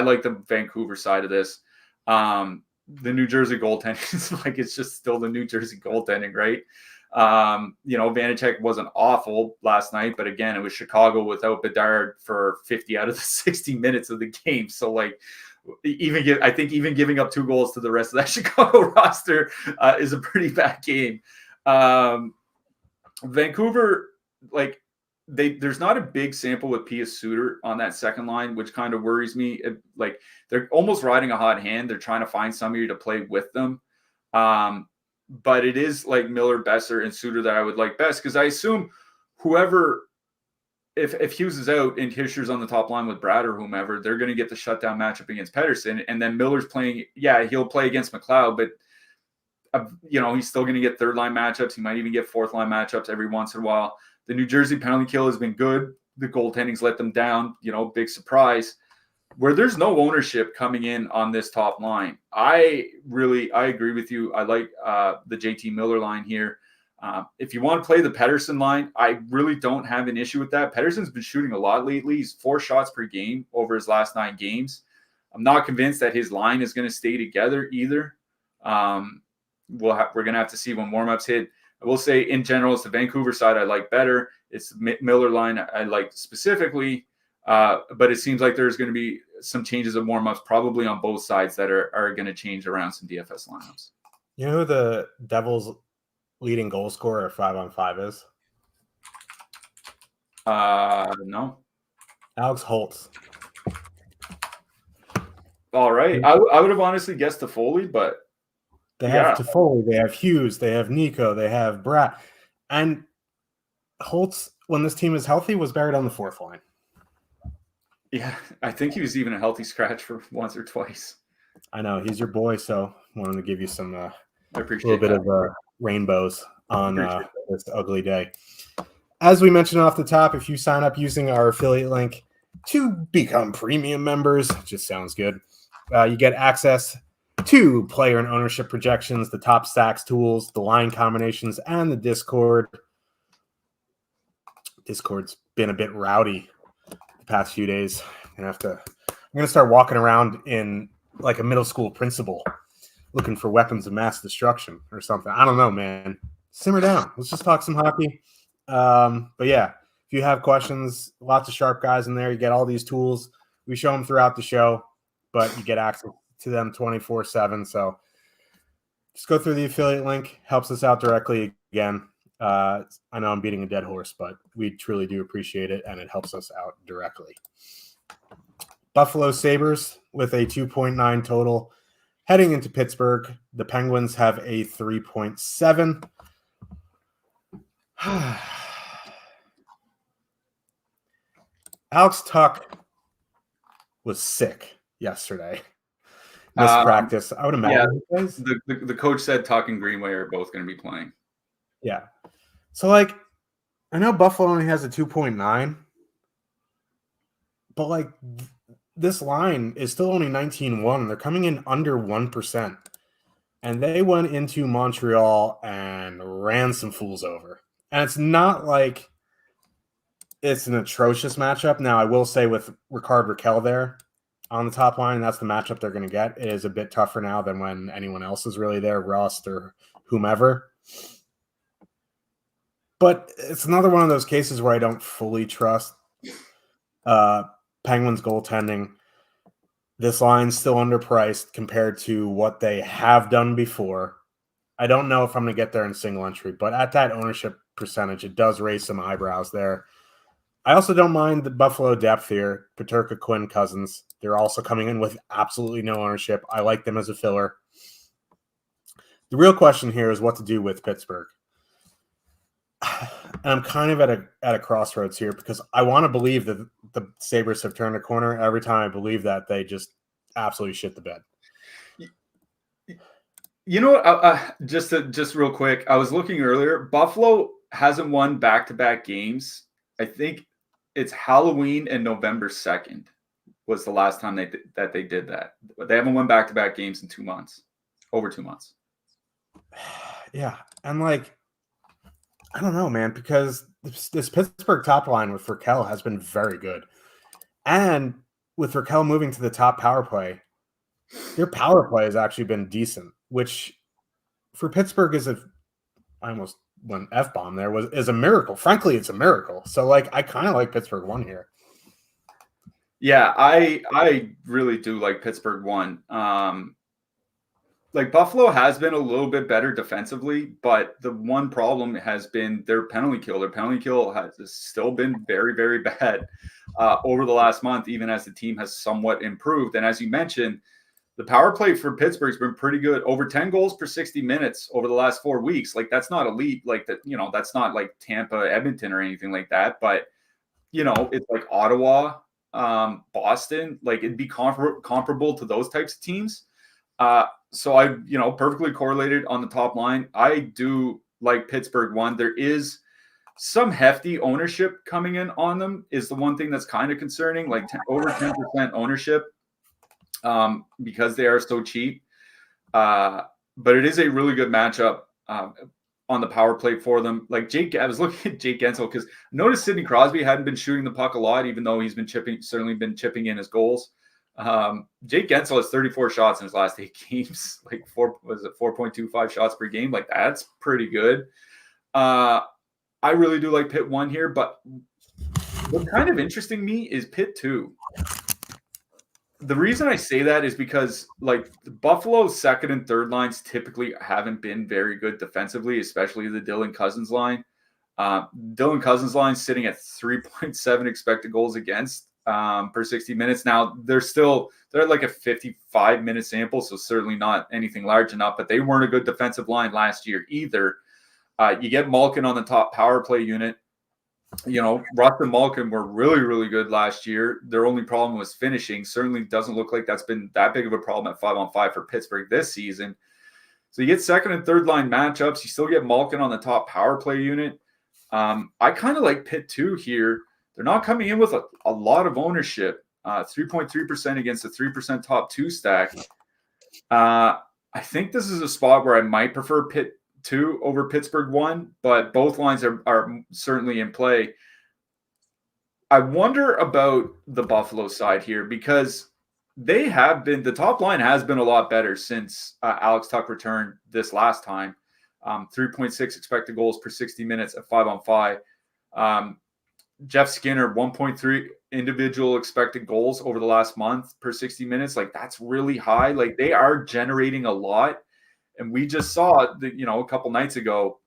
like the Vancouver side of this. The New Jersey goaltending is it's just still the New Jersey goaltending, right? Vanacek wasn't awful last night, but again, it was Chicago without Bedard for 50 out of the 60 minutes of the game. So I think even giving up 2 goals to the rest of that Chicago roster is a pretty bad game. Vancouver, there's not a big sample with Pius Suter on that second line, which kind of worries me. They're almost riding a hot hand. They're trying to find somebody to play with them. But it is like Miller, Besser, and Suter that I would like best because I assume if Hughes is out and Hischier's on the top line with Brad or whomever, they're going to get the shutdown matchup against Pettersson. And then Miller's playing, he'll play against McLeod, but he's still going to get third line matchups. He might even get fourth line matchups every once in a while. The New Jersey penalty kill has been good. The goaltending's let them down, big surprise. Where there's no ownership coming in on this top line, I agree with you. I like the JT Miller line here. If you want to play the Pettersson line, I really don't have an issue with that. Pettersson's been shooting a lot lately. He's 4 shots per game over his last 9 games. I'm not convinced that his line is going to stay together either. We're going to have to see when warmups hit. I will say in general, it's the Vancouver side I like better. It's the Miller line I like specifically. But it seems like there's going to be some changes of warm-ups probably on both sides that are going to change around some DFS lineups. You know who the Devils' leading goal scorer at 5-on-5 is? No. Alex Holtz. All right. I would have honestly guessed Toffoli, but they have Toffoli, they have Hughes, they have Nico, they have Bratt. And Holtz, when this team is healthy, was buried on the 4th line. Yeah, I think he was even a healthy scratch for once or twice. I know. He's your boy, so I wanted to give you some I appreciate a little bit of rainbows on this ugly day. As we mentioned off the top, if you sign up using our affiliate link to become premium members, just sounds good. You get access to player and ownership projections, the top stacks tools, the line combinations, and the Discord. Discord's been a bit rowdy the past few days. I'm gonna start walking around in like a middle school principal looking for weapons of mass destruction or something. I don't know, man. Simmer down. Let's just talk some hockey. But yeah, if you have questions, lots of sharp guys in there. You get all these tools. We show them throughout the show, but you get access to them 24/7. So just go through the affiliate link. Helps us out directly again. I know I'm beating a dead horse, but we truly do appreciate it, and it helps us out directly. Buffalo Sabres with a 2.9 total. Heading into Pittsburgh, the Penguins have a 3.7. Alex Tuck was sick yesterday. Missed practice. I would imagine. Yeah, the coach said Tuck and Greenway are both going to be playing. Yeah. So, like, I know Buffalo only has a 2.9, but, like, this line is still only 19-1. They're coming in under 1%. And they went into Montreal and ran some fools over. And it's not like it's an atrocious matchup. Now, I will say with Ricard Raquel there on the top line, that's the matchup they're going to get. It is a bit tougher now than when anyone else is really there, Rust or whomever. But it's another one of those cases where I don't fully trust Penguins goaltending. This line's still underpriced compared to what they have done before. I don't know if I'm going to get there in single entry, but at that ownership percentage, it does raise some eyebrows there. I also don't mind the Buffalo depth here. Peterka, Quinn, Cousins. They're also coming in with absolutely no ownership. I like them as a filler. The real question here is what to do with Pittsburgh. And I'm kind of at a crossroads here because I want to believe that the Sabres have turned a corner. Every time I believe that, they just absolutely shit the bed. You know what? Just real quick, I was looking earlier. Buffalo hasn't won back-to-back games. I think it's Halloween and November 2nd was the last time they did that. They haven't won back-to-back games in 2 months, over 2 months. Yeah, and like, I don't know, man, because this Pittsburgh top line with Raquel has been very good. And with Raquel moving to the top power play, their power play has actually been decent, which for Pittsburgh I almost went F-bomb there, is a miracle. Frankly, it's a miracle. So, like, I kind of like Pittsburgh 1 here. Yeah, I really do like Pittsburgh 1. Like, Buffalo has been a little bit better defensively, but the one problem has been their penalty kill. Their penalty kill has still been very, very bad over the last month, even as the team has somewhat improved. And as you mentioned, the power play for Pittsburgh's been pretty good. Over 10 goals per 60 minutes over the last 4 weeks. Like, that's not elite. Like, that, you know, that's not like Tampa, Edmonton, or anything like that. But, you know, it's like Ottawa, Boston. Like, it'd be comparable to those types of teams. So I, perfectly correlated on the top line. I do like Pittsburgh 1. There is some hefty ownership coming in on them is the one thing that's kind of concerning, like over 10% ownership because they are so cheap. But it is a really good matchup on the power play for them. Like I was looking at Jake Gensel because I noticed Sidney Crosby hadn't been shooting the puck a lot, even though he's been certainly been chipping in his goals. Jake Gensel has 34 shots in his last 8 games, like 4.25 shots per game. Like, that's pretty good. I really do like Pitt 1 here, but what's kind of interesting me is Pitt 2. The reason I say that is because, like, the Buffalo's second and third lines typically haven't been very good defensively, especially the Dylan Cousins line. Dylan Cousins line sitting at 3.7 expected goals against per 60 minutes. Now they're at like a 55-minute sample, so certainly not anything large enough, but they weren't a good defensive line last year either. You get Malkin on the top power play unit. Rust and Malkin were really, really good last year. Their only problem was finishing. Certainly doesn't look like that's been that big of a problem at 5-on-5 for Pittsburgh this season. So you get second and third line matchups. You still get Malkin on the top power play unit. I kind of like Pitt 2 here. They're not coming in with a lot of ownership, 3.3% against a 3% top 2 stack. I think this is a spot where I might prefer Pitt 2 over Pittsburgh 1, but both lines are certainly in play. I wonder about the Buffalo side here because the top line has been a lot better since Alex Tuck returned this last time. 3.6 expected goals per 60 minutes at 5-on-5. Jeff Skinner, 1.3 individual expected goals over the last month per 60 minutes. Like, that's really high. Like, they are generating a lot. And we just saw, a couple nights ago,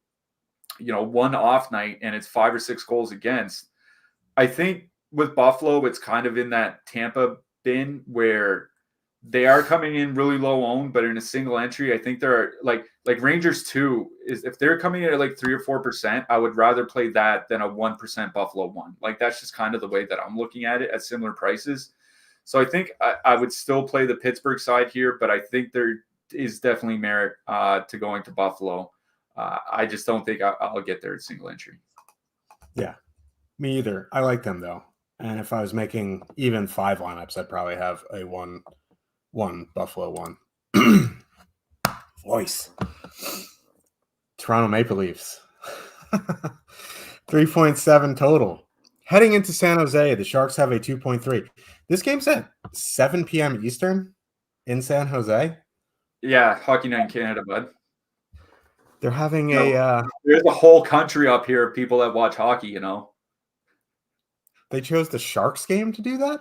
one off night and it's 5 or 6 goals against. I think with Buffalo, it's kind of in that Tampa bin where they are coming in really low owned, but in a single entry, I think they're like Rangers too. Is if they're coming in at like 3 or 4%, I would rather play that than a 1% Buffalo one. Like that's just kind of the way that I'm looking at it at similar prices. So I think I would still play the Pittsburgh side here, but I think there is definitely merit to going to Buffalo. I just don't think I'll get there at single entry. Yeah, me either. I like them though. And if I was making even 5 lineups, I'd probably have a one Buffalo one. Voice. Toronto Maple Leafs. 3.7 total. Heading into San Jose, the Sharks have a 2.3. This game's at 7 p.m. Eastern in San Jose. Yeah, Hockey Night in Canada, bud. They're having there's a whole country up here of people that watch hockey, They chose the Sharks game to do that?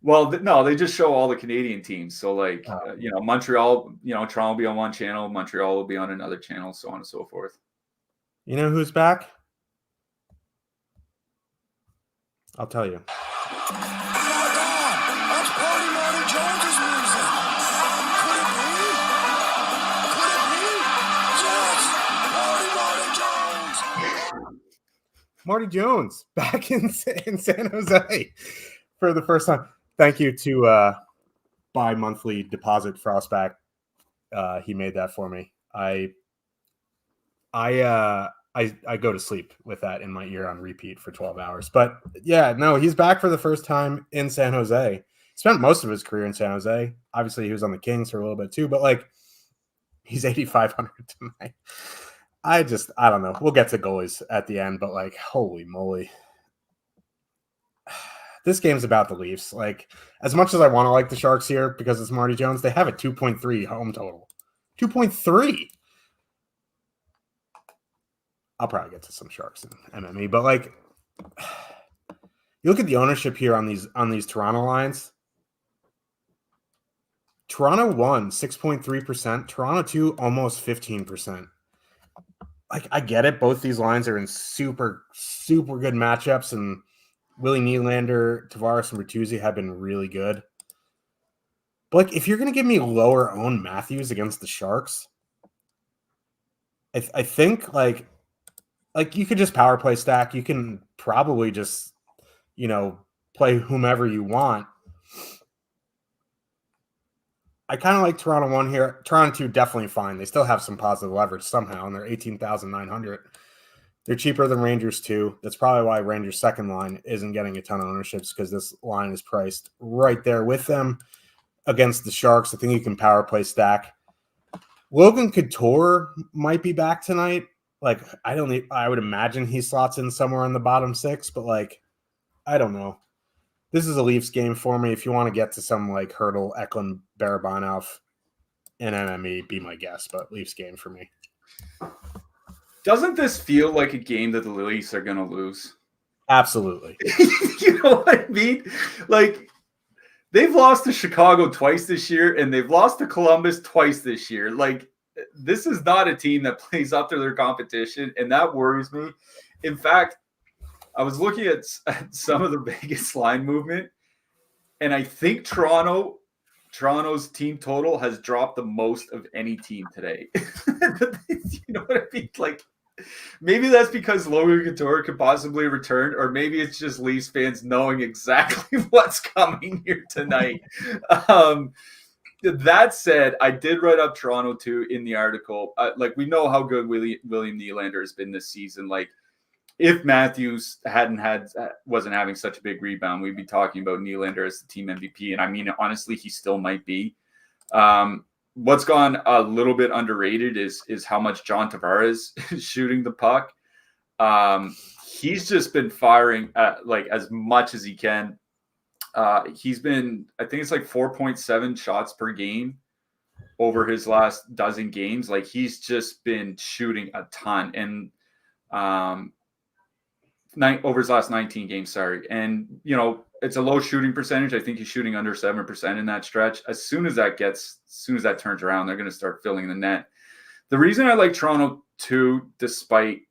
Well, no, they just show all the Canadian teams. So, Montreal, Toronto will be on one channel, Montreal will be on another channel, so on and so forth. You know who's back? I'll tell you. Marty Jones back in San Jose for the first time. Thank you to bi-monthly deposit Frostback. He made that for me. I go to sleep with that in my ear on repeat for 12 hours. But yeah, no, he's back for the first time in San Jose. Spent most of his career in San Jose. Obviously, he was on the Kings for a little bit too, but he's 8,500 tonight. I don't know. We'll get to goalies at the end, but holy moly. This game's about the Leafs. As much as I want to like the Sharks here because it's Marty Jones, they have a 2.3 home total. 2.3. I'll probably get to some Sharks and MME, but you look at the ownership here on these Toronto lines. Toronto 1, 6.3%. Toronto 2, almost 15%. I get it. Both these lines are in super, super good matchups, and Willie Nylander, Tavares, and Bertuzzi have been really good. But if you're going to give me lower owned Matthews against the Sharks, I think you could just power play stack. You can probably just play whomever you want. I kind of like Toronto 1 here. Toronto 2 definitely fine. They still have some positive leverage somehow, and they're 18,900. They're cheaper than Rangers 2. That's probably why Rangers' second line isn't getting a ton of ownerships, because this line is priced right there with them against the Sharks. I think you can power play stack. Logan Couture might be back tonight. I would imagine he slots in somewhere in the bottom 6, but I don't know. This is a Leafs game for me. If you want to get to some Hurdle, Eklund, Barabanov, and MME, be my guest, but Leafs game for me. Doesn't this feel like a game that the Leafs are going to lose? Absolutely. You know what I mean? They've lost to Chicago twice this year, and they've lost to Columbus twice this year. This is not a team that plays up to their competition, and that worries me. In fact, I was looking at some of the Vegas line movement, and I think Toronto's team total has dropped the most of any team today. You know what I mean? Maybe that's because Logan Couture could possibly return, or maybe it's just Leafs fans knowing exactly what's coming here tonight. That said, I did write up Toronto too in the article. We know how good William Nylander has been this season. If Matthews wasn't having such a big rebound, we'd be talking about Nylander as the team MVP. And I mean, honestly, he still might be. What's gone a little bit underrated is how much John Tavares is shooting the puck. He's just been firing as much as he can. He's been, I think it's 4.7 shots per game over his last dozen games. He's just been shooting a ton. And over his last 19 games, sorry. And, it's a low shooting percentage. I think he's shooting under 7% in that stretch. As soon as that turns around, they're going to start filling the net. The reason I like Toronto too, despite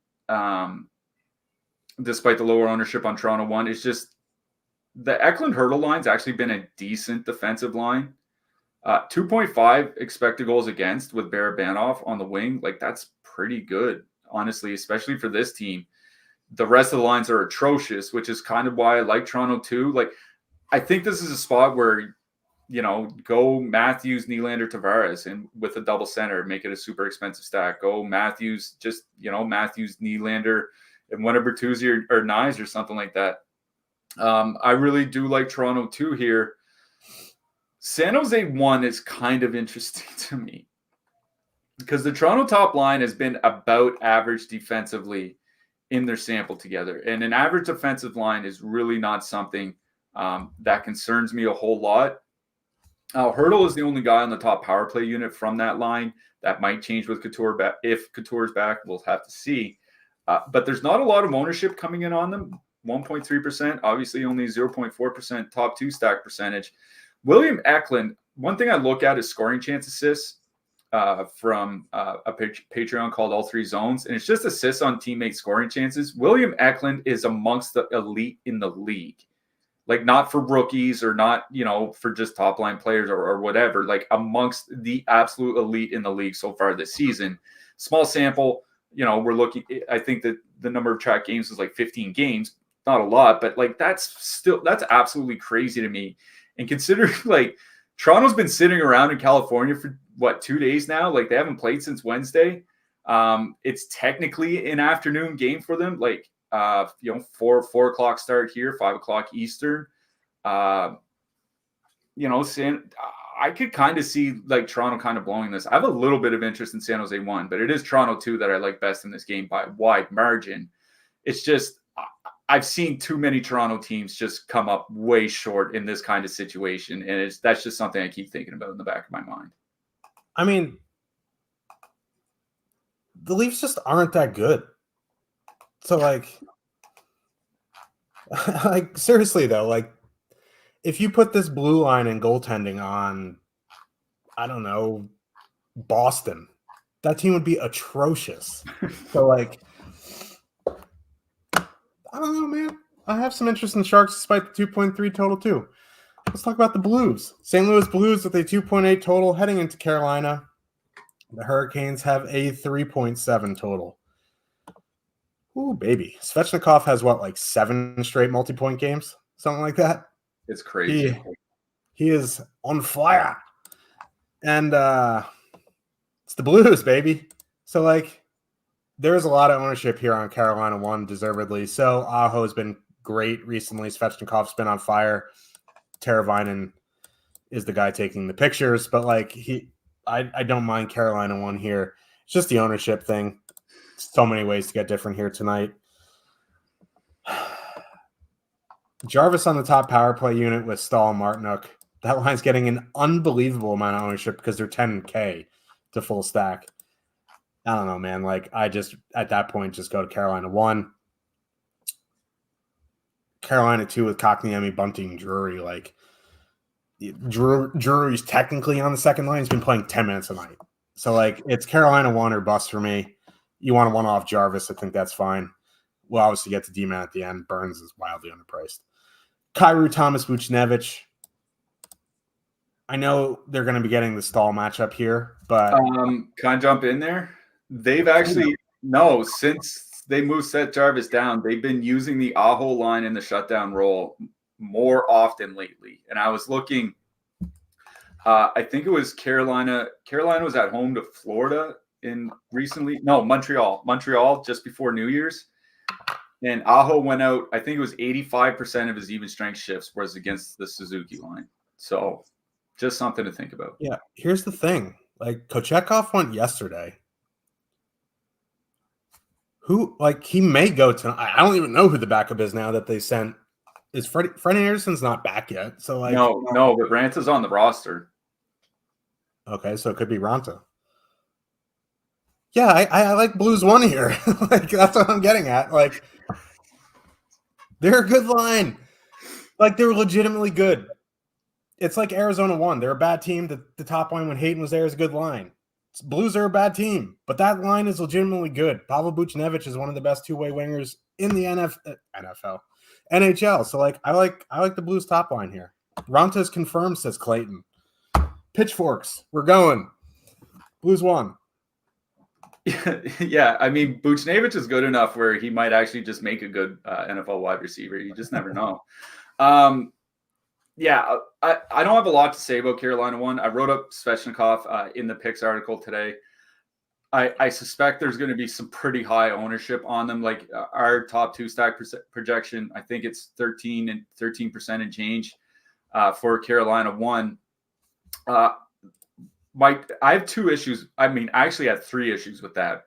despite the lower ownership on Toronto 1. It's just the Eklund Hurdle line's actually been a decent defensive line. 2.5 expected goals against with Barabanov on the wing. Like, that's pretty good, honestly, especially for this team. The rest of the lines are atrocious, which is kind of why I like Toronto too. Like, I think this is a spot where, go Matthews, Nylander, Tavares, and with a double center, make it a super expensive stack. Go Matthews, Matthews, Nylander, and one of Bertuzzi or Nyes or something like that. I really do like Toronto too here. San Jose 1 is kind of interesting to me because the Toronto top line has been about average defensively in their sample together. And an average defensive line is really not something that concerns me a whole lot. Hurdle is the only guy on the top power play unit from that line. That might change with Couture back. If Couture's back, we'll have to see. But there's not a lot of ownership coming in on them. 1.3%, obviously only 0.4% top two stack percentage. William Eklund, one thing I look at is scoring chance assists from a Patreon called All Three Zones, and it's just assists on teammate scoring chances. William Eklund is amongst the elite in the league. Like, not for rookies or not, for just top line players or whatever, like amongst the absolute elite in the league so far this season. Small sample, we're looking, I think that the number of track games is like 15 games, not a lot, but like that's absolutely crazy to me. And considering like Toronto's been sitting around in California for 2 days now, like they haven't played since Wednesday. It's technically an afternoon game for them, like 4 o'clock start here, 5 o'clock Eastern. I could kind of see like Toronto kind of blowing this. I have a little bit of interest in San Jose 1, but it is Toronto 2 that I like best in this game by a wide margin. It's just I've seen too many Toronto teams just come up way short in this kind of situation, and that's just something I keep thinking about in the back of my mind. I mean, the Leafs just aren't that good. So, like seriously though, like if you put this blue line and goaltending on, I don't know, Boston, that team would be atrocious. So, like, I don't know, man. I have some interest in Sharks despite the 2.3 total too. Let's talk about the Blues. St. Louis Blues with a 2.8 total heading into Carolina. The Hurricanes have a 3.7 total. Ooh, baby. Svechnikov has like 7 straight multi-point games? Something like that. It's crazy. He is on fire. And it's the Blues, baby. So, like, there's a lot of ownership here on Carolina 1, deservedly. So, Aho has been great recently. Svechnikov's been on fire. Teravainen is the guy taking the pictures. But, like, I don't mind Carolina 1 here. It's just the ownership thing. So many ways to get different here tonight. Jarvis on the top power play unit with Stahl and Martinook. That line's getting an unbelievable amount of ownership because they're 10K to full stack. I don't know, man. Like, I just, at that point, just go to Carolina 1. Carolina 2 with Kotkaniemi, Bunting, Drury. Like, Drury's technically on the second line. He's been playing 10 minutes a night. So, like, it's Carolina 1 or bust for me. You want to one-off Jarvis, I think that's fine. We'll obviously get to D-Man at the end. Burns is wildly underpriced. Kyrou, Thomas, Vucinovic. I know they're going to be getting the Stahl matchup here, but... Can I jump in there? They've actually... No, since they moved Seth Jarvis down, they've been using the Aho line in the shutdown role more often lately. And I was looking... I think it was Carolina. Carolina was at home to Florida Montreal just before New Year's. And Aho went out, I think it was 85% of his even strength shifts was against the Suzuki line. So just something to think about. Yeah, here's the thing. Like, Kochetkov went yesterday. He may go tonight. I don't even know who the backup is now that they sent. Is Freddie Anderson's not back yet? So, like, no, but Ranta's on the roster. Okay, so it could be Ranta. Yeah, I like Blues 1 here. Like, that's what I'm getting at. Like, they're a good line. Like, they're legitimately good. It's like Arizona 1. They're a bad team. The top line when Hayton was there is a good line. Blues are a bad team, but that line is legitimately good. Pavel Buchnevich is one of the best two-way wingers in the NHL. So like I like the Blues top line here. Ronta is confirmed, says Clayton. Pitchforks, we're going. Blues won. Yeah, I mean, Buchnevich is good enough where he might actually just make a good NFL wide receiver. You just never know. Yeah, I don't have a lot to say about Carolina 1. I wrote up Svechnikov in the picks article today. I suspect there's going to be some pretty high ownership on them. Like our top 2 stack projection, I think it's 13% and change for Carolina 1. Mike, I have 2 issues. I mean, I actually had 3 issues with that.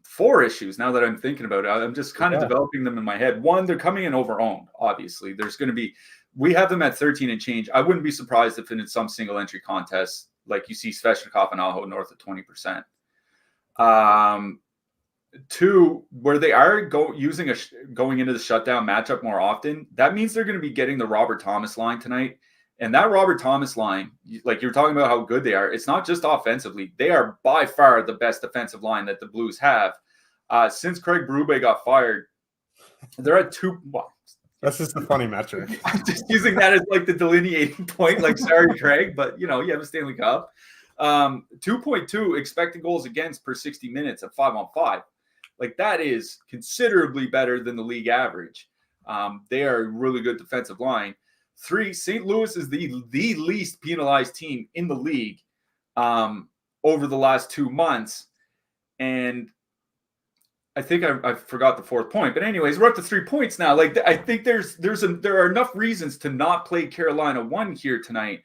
4 issues now that I'm thinking about it. I'm just kind of developing them in my head. 1, they're coming in over-owned, obviously. There's going to be – we have them at 13 and change. I wouldn't be surprised if in some single-entry contests, like you see Svechnikov and Aho north of 20%. 2, where they are going into the shutdown matchup more often, that means they're going to be getting the Robert Thomas line tonight. And that Robert Thomas line, like you're talking about how good they are, it's not just offensively. They are by far the best defensive line that the Blues have. Since Craig Berube got fired, they're at 2. Well, that's just a funny metric. I'm just using that as like the delineating point. Like, sorry, Craig, but you have a Stanley Cup. 2.2 expected goals against per 60 minutes at 5-on-5. Like that is considerably better than the league average. They are a really good defensive line. 3, St. Louis is the least penalized team in the league over the last 2 months. And I think I forgot the 4th point. But anyways, we're up to 3 points now. Like I think there are enough reasons to not play Carolina 1 here tonight.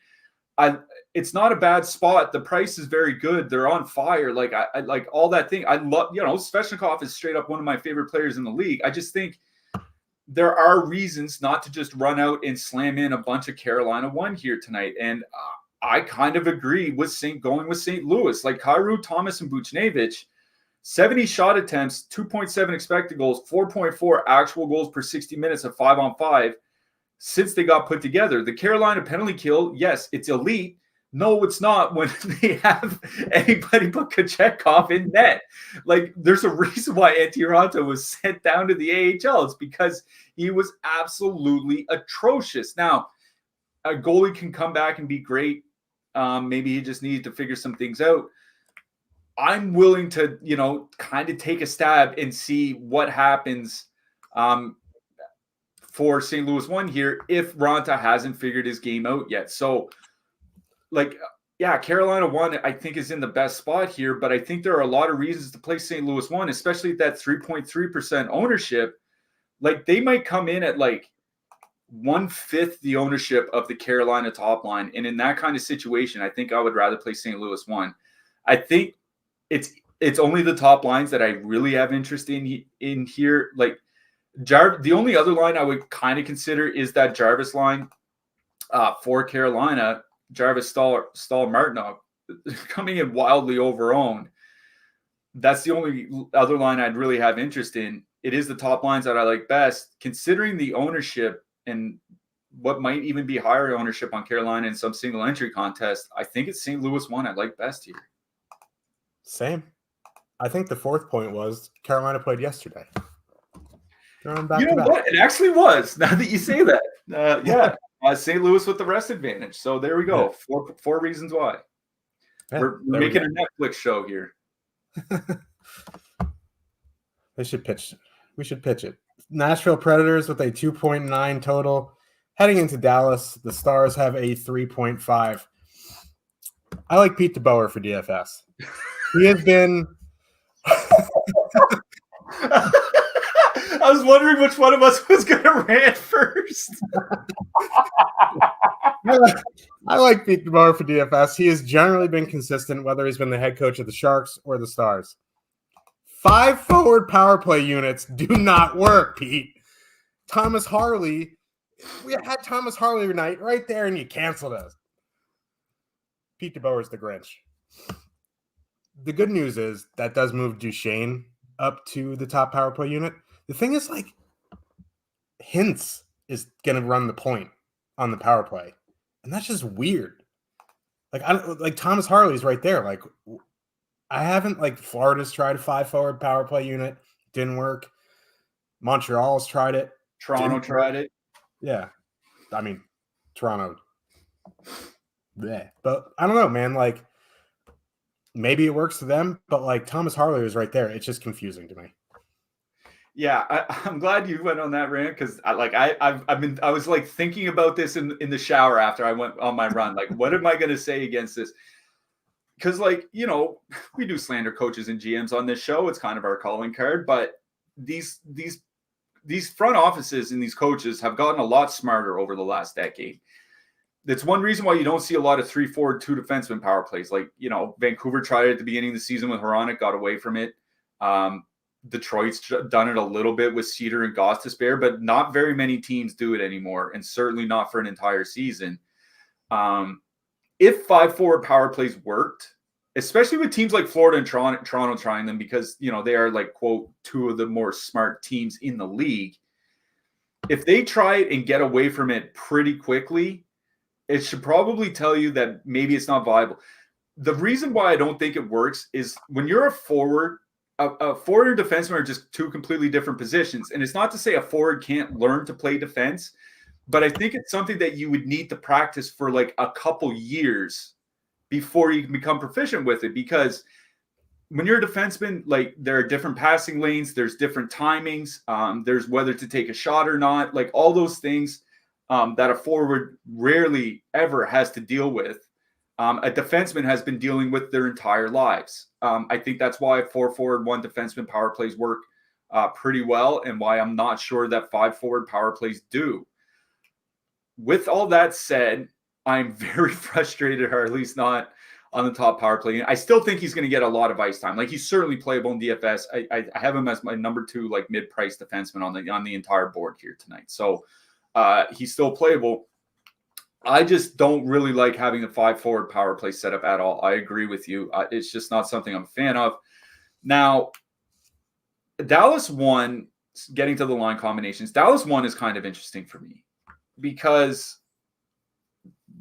It's not a bad spot. The price is very good. They're on fire. Like I like all that thing. I love, Svechnikov is straight up one of my favorite players in the league. I just think there are reasons not to just run out and slam in a bunch of Carolina 1 here tonight. And I kind of agree with going with St. Louis. Like Kyrou, Thomas, and Buchnevich, 70 shot attempts, 2.7 expected goals, 4.4 actual goals per 60 minutes at 5-on-5 since they got put together. The Carolina penalty kill, yes, it's elite. No, it's not when they have anybody but Kochetkov in net. Like, there's a reason why Antti Raanta was sent down to the AHL. It's because he was absolutely atrocious. Now, a goalie can come back and be great. Maybe he just needed to figure some things out. I'm willing to, kind of take a stab and see what happens for St. Louis 1 here if Raanta hasn't figured his game out yet. So, Carolina 1, I think, is in the best spot here, but I think there are a lot of reasons to play St. Louis 1, especially at that 3.3% ownership. Like, they might come in at, 1/5 the ownership of the Carolina top line. And in that kind of situation, I think I would rather play St. Louis 1. I think it's only the top lines that I really have interest in here. Like, the only other line I would kind of consider is that Jarvis line for Carolina. Jarvis, Stahl, Martinov coming in wildly over-owned. That's the only other line I'd really have interest in. It is the top lines that I like best. Considering the ownership and what might even be higher ownership on Carolina in some single entry contest, I think it's St. Louis 1 I like best here. Same. I think the 4th point was Carolina played yesterday. They're on back you know to back. What? It actually was, now that you say that. St. Louis with the rest advantage. So there we go. Yeah. Four reasons why. Yeah, we're making a Netflix show here. We should pitch it. Nashville Predators with a 2.9 total. Heading into Dallas, the Stars have a 3.5. I like Pete DeBoer for DFS. He has been... I was wondering which one of us was going to rant first. I like Pete DeBoer for DFS. He has generally been consistent, whether he's been the head coach of the Sharks or the Stars. 5 forward power play units do not work, Pete. Thomas Harley, we had Thomas Harley tonight right there, and you canceled us. Pete DeBoer's the Grinch. The good news is that does move Duchesne up to the top power play unit. The thing is, Hintz is going to run the point on the power play, and that's just weird. Thomas Harley's right there. I haven't, like, Florida's tried a 5-forward power play unit, didn't work. Montreal's tried it. Toronto tried it. Yeah. I mean, Toronto. Yeah. But I don't know, man. Like, maybe it works to them, but like Thomas Harley is right there. It's just confusing to me. Yeah, I'm glad you went on that rant because I was like thinking about this in the shower after I went on my run. Like, what am I going to say against this? Because, like, you know, we do slander coaches and GMs on this show. It's kind of our calling card. But these front offices and these coaches have gotten a lot smarter over the last decade. That's one reason why you don't see a lot of 3-4-2 defenseman power plays. Like, you know, Vancouver tried it at the beginning of the season with Hronek, got away from it. Detroit's done it a little bit with Cedar and Goss to spare, but not very many teams do it anymore, and certainly not for an entire season. If 5-forward power plays worked, especially with teams like Florida and Toronto trying them because, you know, they are like, quote, two of the more smart teams in the league. If they try it and get away from it pretty quickly, it should probably tell you that maybe it's not viable. The reason why I don't think it works is when you're a forward and defenseman are just two completely different positions. And it's not to say a forward can't learn to play defense, but I think it's something that you would need to practice for like a couple years before you can become proficient with it. Because when you're a defenseman, like there are different passing lanes, there's different timings, there's whether to take a shot or not, like all those things that a forward rarely ever has to deal with. A defenseman has been dealing with their entire lives. I think that's why 4-forward, 1 defenseman power plays work pretty well, and why I'm not sure that 5-forward power plays do. With all that said, I'm very frustrated, or at least not on the top power play. I still think he's going to get a lot of ice time. Like, he's certainly playable in DFS. I have him as my number 2, like mid-price defenseman on the entire board here tonight. So he's still playable. I just don't really like having a 5-forward power play setup at all. I agree with you. It's just not something I'm a fan of. Now, Dallas 1, getting to the line combinations, Dallas 1 is kind of interesting for me because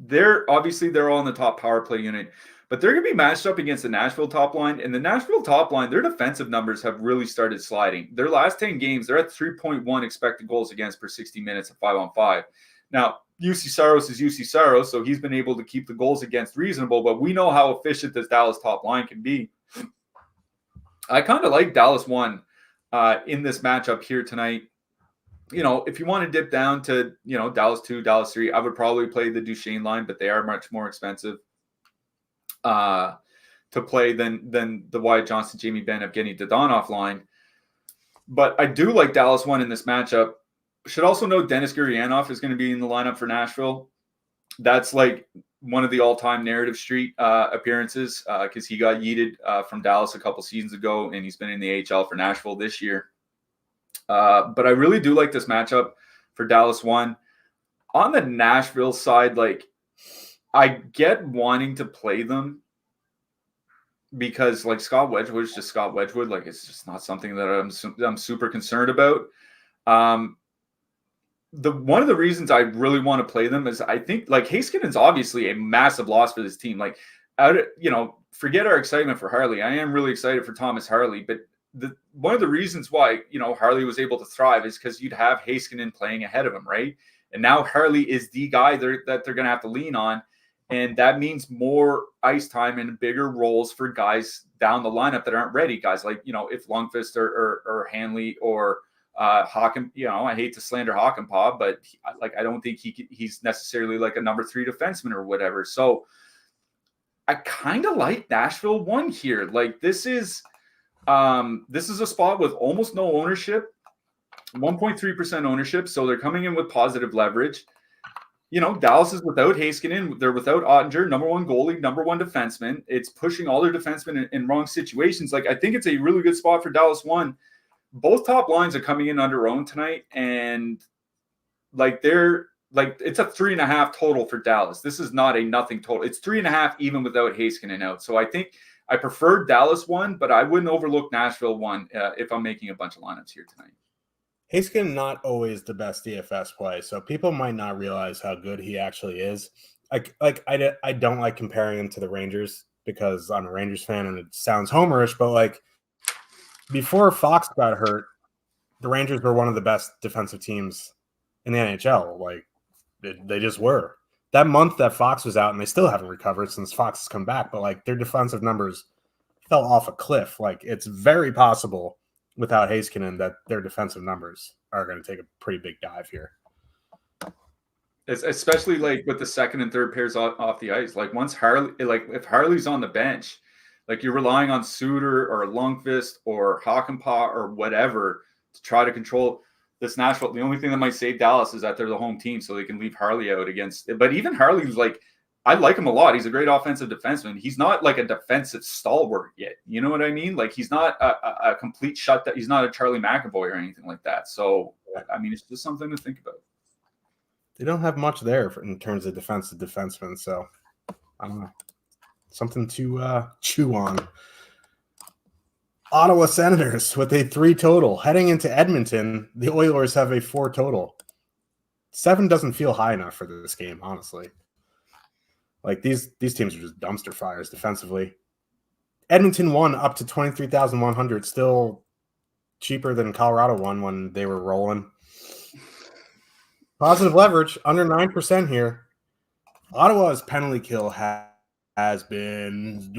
they're all in the top power play unit, but they're going to be matched up against the Nashville top line. And the Nashville top line, their defensive numbers have really started sliding. Their last 10 games, they're at 3.1 expected goals against per 60 minutes at 5-on-5. Now, UC Saros is UC Saros, so he's been able to keep the goals against reasonable, but we know how efficient this Dallas top line can be. I kind of like Dallas 1 in this matchup here tonight. You know, if you want to dip down to, you know, Dallas 2, Dallas 3, I would probably play the Duchesne line, but they are much more expensive to play than the Wyatt Johnston, Jamie Benn, Evgeny Dodonov line. But I do like Dallas 1 in this matchup. Should also note Denis Gurianov is going to be in the lineup for Nashville. That's like one of the all-time narrative street appearances because he got yeeted from Dallas a couple seasons ago, and he's been in the AHL for Nashville this year. But I really do like this matchup for Dallas 1. On the Nashville side, like, I get wanting to play them because, like, Scott Wedgwood is just Scott Wedgwood. Like, it's just not something that I'm super concerned about. One of the reasons I really want to play them is I think, like, Heiskanen's obviously a massive loss for this team. Like, forget our excitement for Harley. I am really excited for Thomas Harley, but one of the reasons why, you know, Harley was able to thrive is because you'd have Heiskanen playing ahead of him, right? And now Harley is the guy that they're going to have to lean on, and that means more ice time and bigger roles for guys down the lineup that aren't ready. Guys like, you know, if Lundqvist or Hanley or Hakan, you know, I hate to slander Hakanpää, but I don't think he's necessarily like a number 3 defenseman or whatever. So I kind of like Nashville 1 here. Like, this is a spot with almost no ownership, 1.3% ownership. So they're coming in with positive leverage. You know, Dallas is without Heiskanen. They're without Ottinger, number 1 goalie, number 1 defenseman. It's pushing all their defensemen in wrong situations. Like, I think it's a really good spot for Dallas 1. Both top lines are coming in under own tonight, and like it's a 3.5 total for Dallas. This is not a nothing total. It's 3.5 even without Heiskanen out. So I think I prefer Dallas 1, but I wouldn't overlook Nashville 1 if I'm making a bunch of lineups here tonight. Heiskanen not always the best DFS play, so people might not realize how good he actually is. I don't like comparing him to the Rangers because I'm a Rangers fan and it sounds homerish, but like before Fox got hurt, the Rangers were one of the best defensive teams in the NHL. Like they just were. That month that Fox was out, and they still haven't recovered since Fox has come back, but like their defensive numbers fell off a cliff. Like it's very possible without Heiskanen that their defensive numbers are going to take a pretty big dive here. Especially like with the second and third pairs off the ice. Like once Harley, like if Harley's on the bench, like you're relying on Suter or Lundqvist or Hakanpää or whatever to try to control this Nashville. The only thing that might save Dallas is that they're the home team, so they can leave Harley out against. But even Harley's like, I like him a lot. He's a great offensive defenseman. He's not like a defensive stalwart yet. You know what I mean? Like he's not a complete shutdown. He's not a Charlie McAvoy or anything like that. So I mean, it's just something to think about. They don't have much there in terms of defensive defensemen, so I don't know. Something to chew on. Ottawa Senators with a 3 total. Heading into Edmonton, the Oilers have a 4 total. 7 doesn't feel high enough for this game, honestly. Like these teams are just dumpster fires defensively. Edmonton won up to 23,100, still cheaper than Colorado won when they were rolling. Positive leverage, under 9% here. Ottawa's penalty kill has been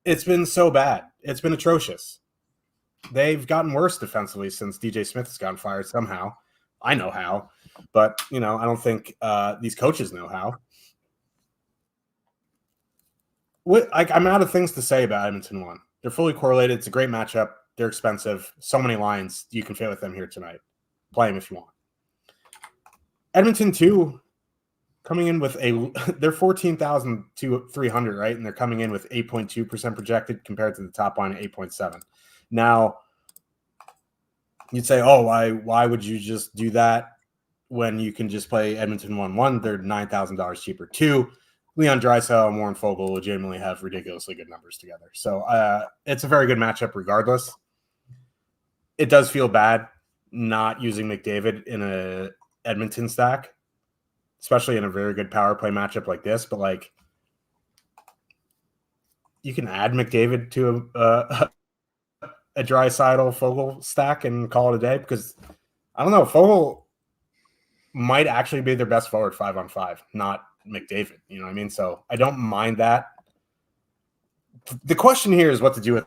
it's been so bad. It's been atrocious. They've gotten worse defensively since DJ Smith has gotten fired somehow. I know how, but I don't think these coaches know how. I'm out of things to say about Edmonton 1. They're fully correlated. It's a great matchup. They're expensive. So many lines. You can fit with them here tonight. Play them if you want. Edmonton 2 coming in with they're 14,300, right? And they're coming in with 8.2% projected compared to the top line at 8.7. Now, you'd say, oh, why would you just do that when you can just play Edmonton 1-1? They're $9,000 cheaper. 2, Leon Draisaitl and Warren Fogle legitimately have ridiculously good numbers together. So it's a very good matchup regardless. It does feel bad not using McDavid in a Edmonton stack, especially in a very good power play matchup like this. But like, you can add McDavid to a Draisaitl Fogle stack and call it a day, because I don't know, Fogle might actually be their best forward 5-on-5, not McDavid. You know what I mean? So I don't mind that. The question here is what to do with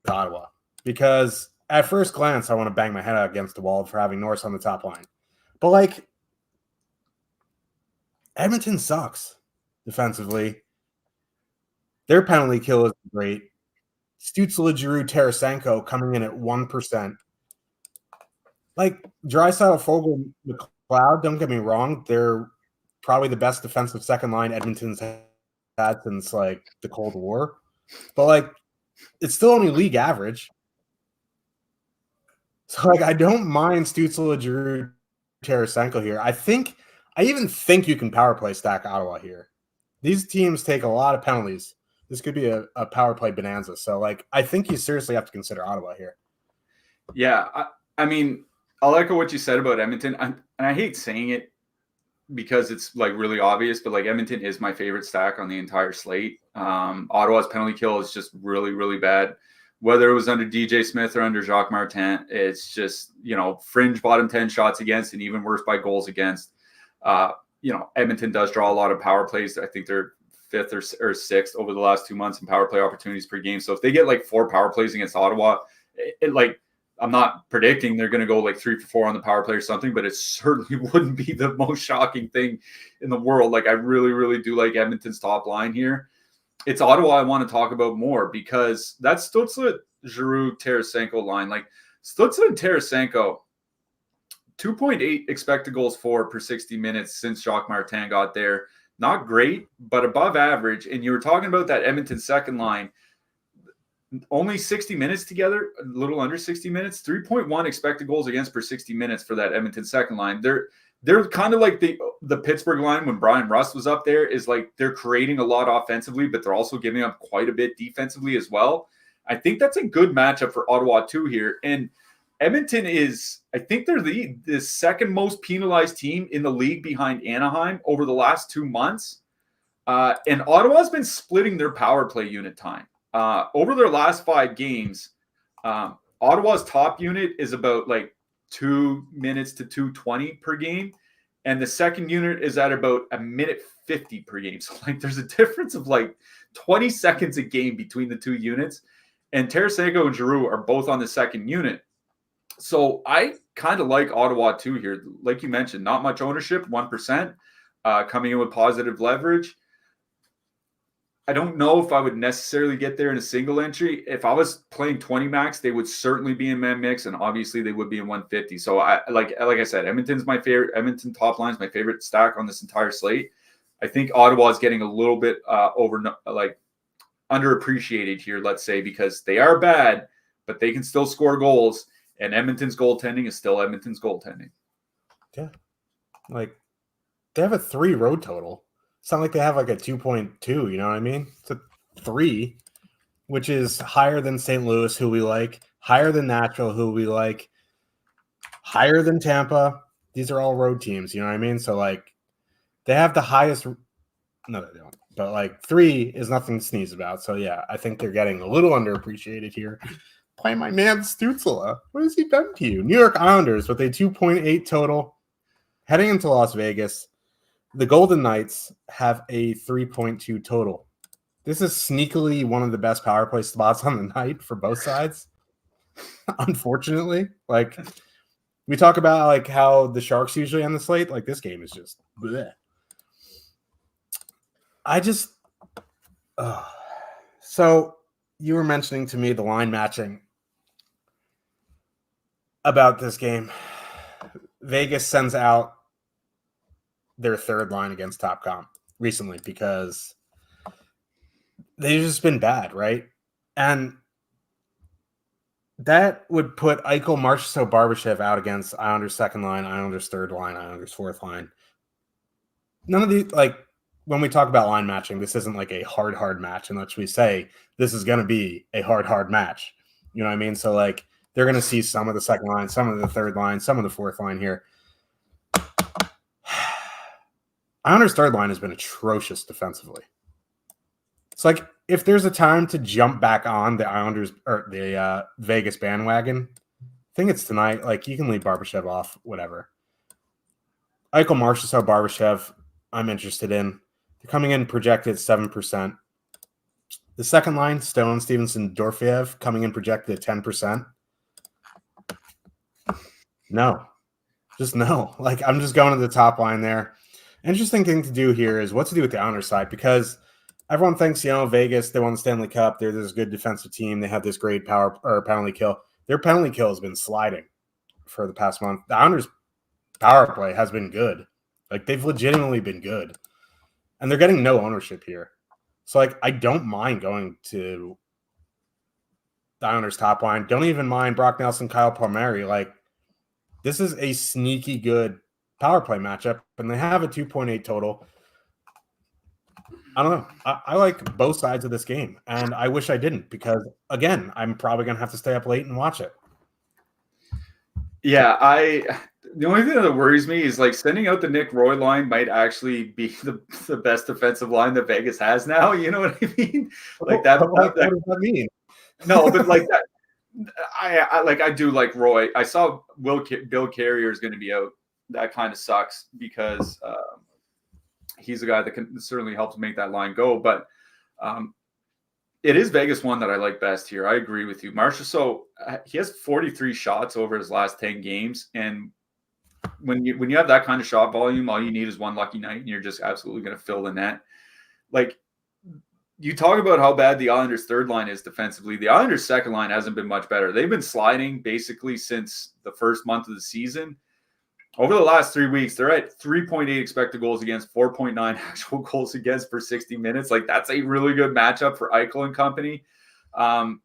Ottawa, because at first glance, I want to bang my head against the wall for having Norris on the top line. But, like, Edmonton sucks defensively. Their penalty kill is great. Stützle, Giroux, Tarasenko coming in at 1%. Like, Draisaitl, Fogle, McLeod, don't get me wrong, they're probably the best defensive second line Edmonton's had since, like, the Cold War. But, like, it's still only league average. So, like, I don't mind Stützle, Giroux, Tarasenko here. I even think you can power play stack Ottawa here. These teams take a lot of penalties. This could be a power play bonanza. So, like, I think you seriously have to consider Ottawa here. Yeah, I mean, I'll echo what you said about Edmonton. And I hate saying it because it's, like, really obvious, but, like, Edmonton is my favorite stack on the entire slate. Ottawa's penalty kill is just really, really bad. Whether it was under DJ Smith or under Jacques Martin, it's just, fringe bottom 10 shots against and even worse by goals against. Edmonton does draw a lot of power plays. I think they're 5th or 6th over the last 2 months in power play opportunities per game. So if they get like 4 power plays against Ottawa, I'm not predicting they're going to go like 3 for 4 on the power play or something, but it certainly wouldn't be the most shocking thing in the world. Like, I really, really do like Edmonton's top line here. It's Ottawa I want to talk about more because that Stützle, Giroux, Tarasenko line, like Stützle and Tarasenko, 2.8 expected goals for per 60 minutes since Jacques Martin got there. Not great, but above average. And you were talking about that Edmonton second line, only 60 minutes together, a little under 60 minutes, 3.1 expected goals against per 60 minutes for that Edmonton second line. They're kind of like the Pittsburgh line when Brian Rust was up there, is like they're creating a lot offensively, but they're also giving up quite a bit defensively as well. I think that's a good matchup for Ottawa too here. And Edmonton is, I think they're the second most penalized team in the league behind Anaheim over the last 2 months. And Ottawa's been splitting their power play unit time. Over their last 5 games, Ottawa's top unit is about like 2 minutes to 2:20 per game. And the second unit is at about 1:50 per game. So like there's a difference of like 20 seconds a game between the 2 units. And Tarasenko and Giroux are both on the second unit. So I kind of like Ottawa too here. Like you mentioned, not much ownership, 1%, coming in with positive leverage. I don't know if I would necessarily get there in a single entry. If I was playing 20 max, they would certainly be in my mix, and obviously they would be in 150. So I like I said, Edmonton's my favorite. Edmonton top line is my favorite stack on this entire slate. I think Ottawa is getting a little bit underappreciated here, let's say, because they are bad, but they can still score goals, and Edmonton's goaltending is still Edmonton's goaltending. Yeah. Like, they have a 3 road total. It's not like they have like a 2.2, you know what I mean? It's a 3, which is higher than St. Louis, who we like, higher than Nashville, who we like, higher than Tampa. These are all road teams, you know what I mean? So, like, they have the highest – no, they don't. But, like, 3 is nothing to sneeze about. So, yeah, I think they're getting a little underappreciated here. Play my man Stützle. What has he done to you? New York Islanders with a 2.8 total heading into Las Vegas. The Golden Knights have a 3.2 total. This is sneakily one of the best power play spots on the night for both sides. Unfortunately, like we talk about like how the Sharks usually end the slate, like this game is just bleh. So you were mentioning to me the line matching about this game. Vegas sends out their third line against Top Comp recently because they've just been bad, right? And that would put Eichel, Marchessault, Barbashev out against Islanders' second line, Islanders' third line, Islanders' fourth line. None of these, like, when we talk about line matching, this isn't like a hard match unless we say this is going to be a hard match. You know what I mean? So, like, they're going to see some of the second line, some of the third line, some of the fourth line here. Islanders' third line has been atrocious defensively. It's like if there's a time to jump back on the Islanders or the Vegas bandwagon, I think it's tonight. Like, you can leave Barbashev off, whatever. Eichel, Marchessault, Barbashev, I'm interested in. They're coming in projected 7%. The second line, Stone, Stevenson, Dorfiev, coming in projected at 10%. No. Just no. Like, I'm just going to the top line there. Interesting thing to do here is what to do with the Islanders side, because everyone thinks, you know, Vegas, they won the Stanley Cup. They're this good defensive team. They have this great power or penalty kill. Their penalty kill has been sliding for the past month. The Islanders' power play has been good. Like, they've legitimately been good. And they're getting no ownership here. So, like, I don't mind going to the Islanders' top line. Don't even mind Brock Nelson, Kyle Palmieri. Like, this is a sneaky good power play matchup, and they have a 2.8 total. I don't know. I like both sides of this game, and I wish I didn't because, again, I'm probably going to have to stay up late and watch it. Yeah, the only thing that worries me is like sending out the Nick Roy line might actually be the best defensive line that Vegas has now. You know what I mean? Like that. What does that mean? No, but like that. I do like Roy. I saw Bill Carrier is going to be out. That kind of sucks because he's a guy that can certainly help to make that line go. But it is Vegas one that I like best here. I agree with you. Marchessault, he has 43 shots over his last 10 games. And when you have that kind of shot volume, all you need is one lucky night and you're just absolutely going to fill the net. Like, you talk about how bad the Islanders' third line is defensively. The Islanders' second line hasn't been much better. They've been sliding basically since the first month of the season. Over the last 3 weeks, they're at 3.8 expected goals against, 4.9 actual goals against per 60 minutes. Like, that's a really good matchup for Eichel and company.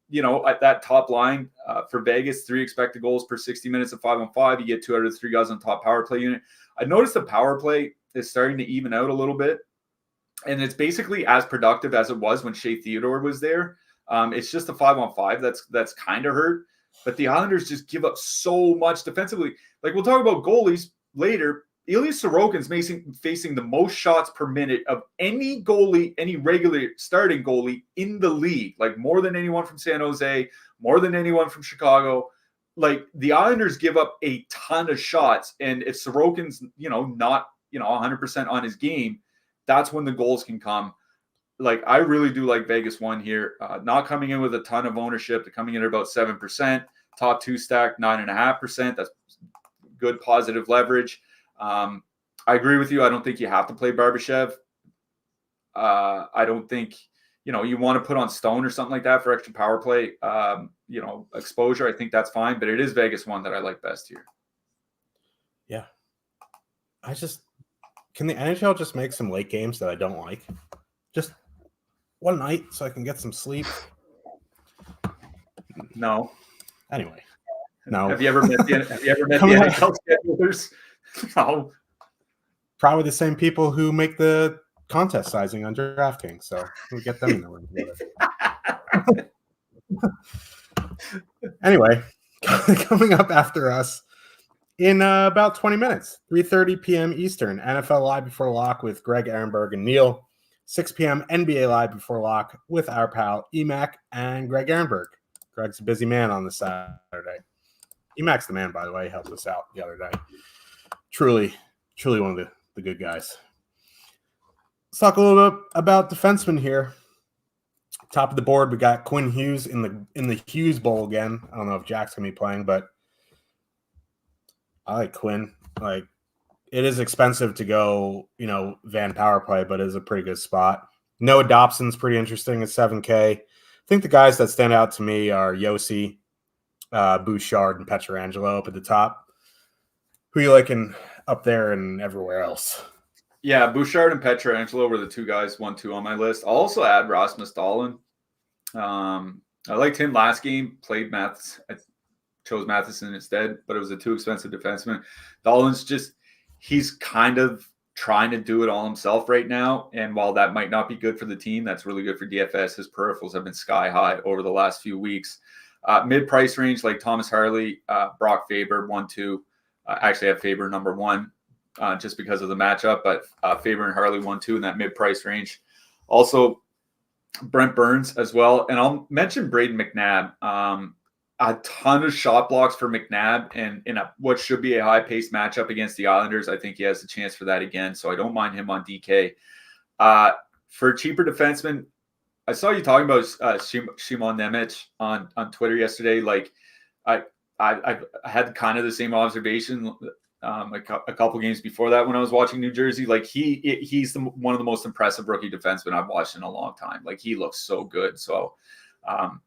You know, at that top line for Vegas, 3 expected goals per 60 minutes at 5-on-5. You get 2 out of the 3 guys on top power play unit. I noticed the power play is starting to even out a little bit. And it's basically as productive as it was when Shea Theodore was there. It's just the 5-on-5 that's kind of hurt. But the Islanders just give up so much defensively. Like, we'll talk about goalies later. Ilya Sorokin's facing the most shots per minute of any goalie, any regular starting goalie in the league, like more than anyone from San Jose, more than anyone from Chicago. Like the Islanders give up a ton of shots, and if Sorokin's, not, 100% on his game, that's when the goals can come. Like I really do like Vegas 1 here, not coming in with a ton of ownership. They're coming in at about 7%, top 2 stack 9.5%. That's good positive leverage. I agree with you. I don't think you have to play Barbashev. I don't think, you want to put on Stone or something like that for extra power play, exposure. I think that's fine, but it is Vegas 1 that I like best here. Yeah. Can the NHL just make some late games that I don't like? Just one night so I can get some sleep. No. Anyway. No. Have you ever met the NHL schedulers? No. Probably the same people who make the contest sizing on DraftKings, so we get them in the room together. Anyway, coming up after us in about 20 minutes, 3:30 p.m. Eastern, NFL Live Before Lock with Greg Ehrenberg and Neil. 6 p.m. NBA Live Before Lock with our pal Emac and Greg Ehrenberg. Greg's a busy man on the Saturday. Emac's the man, by the way. He helped us out the other day. Truly one of the good guys. Let's talk a little bit about defensemen here. Top of the board, we got Quinn Hughes in the Hughes Bowl again. I don't know if Jack's gonna be playing, but I like Quinn. Like, it is expensive to go, Van power play, but it is a pretty good spot. Noah Dobson's pretty interesting at 7K. I think the guys that stand out to me are Yossi, Bouchard, and Pietrangelo up at the top. Who you liking up there and everywhere else? Yeah, Bouchard and Pietrangelo were the 2 guys, 1-2 on my list. I'll also add Rasmus Dahlin. I liked him last game, played Mathis. I chose Matheson instead, but it was a too expensive defenseman. Dahlin's he's kind of trying to do it all himself right now. And while that might not be good for the team, that's really good for DFS. His peripherals have been sky high over the last few weeks. Mid-price range like Thomas Harley, Brock Faber, 1-2. Actually, I have Faber number 1 just because of the matchup, but Faber and Harley 1-2 in that mid-price range. Also, Brent Burns as well. And I'll mention Braden McNabb. A ton of shot blocks for McNabb, and in what should be a high-paced matchup against the Islanders. I think he has a chance for that again, so I don't mind him on DK. For cheaper defensemen, I saw you talking about Shimon Nemec on Twitter yesterday. Like, I had kind of the same observation a couple games before that when I was watching New Jersey. Like, he's one of the most impressive rookie defensemen I've watched in a long time. Like, he looks so good. So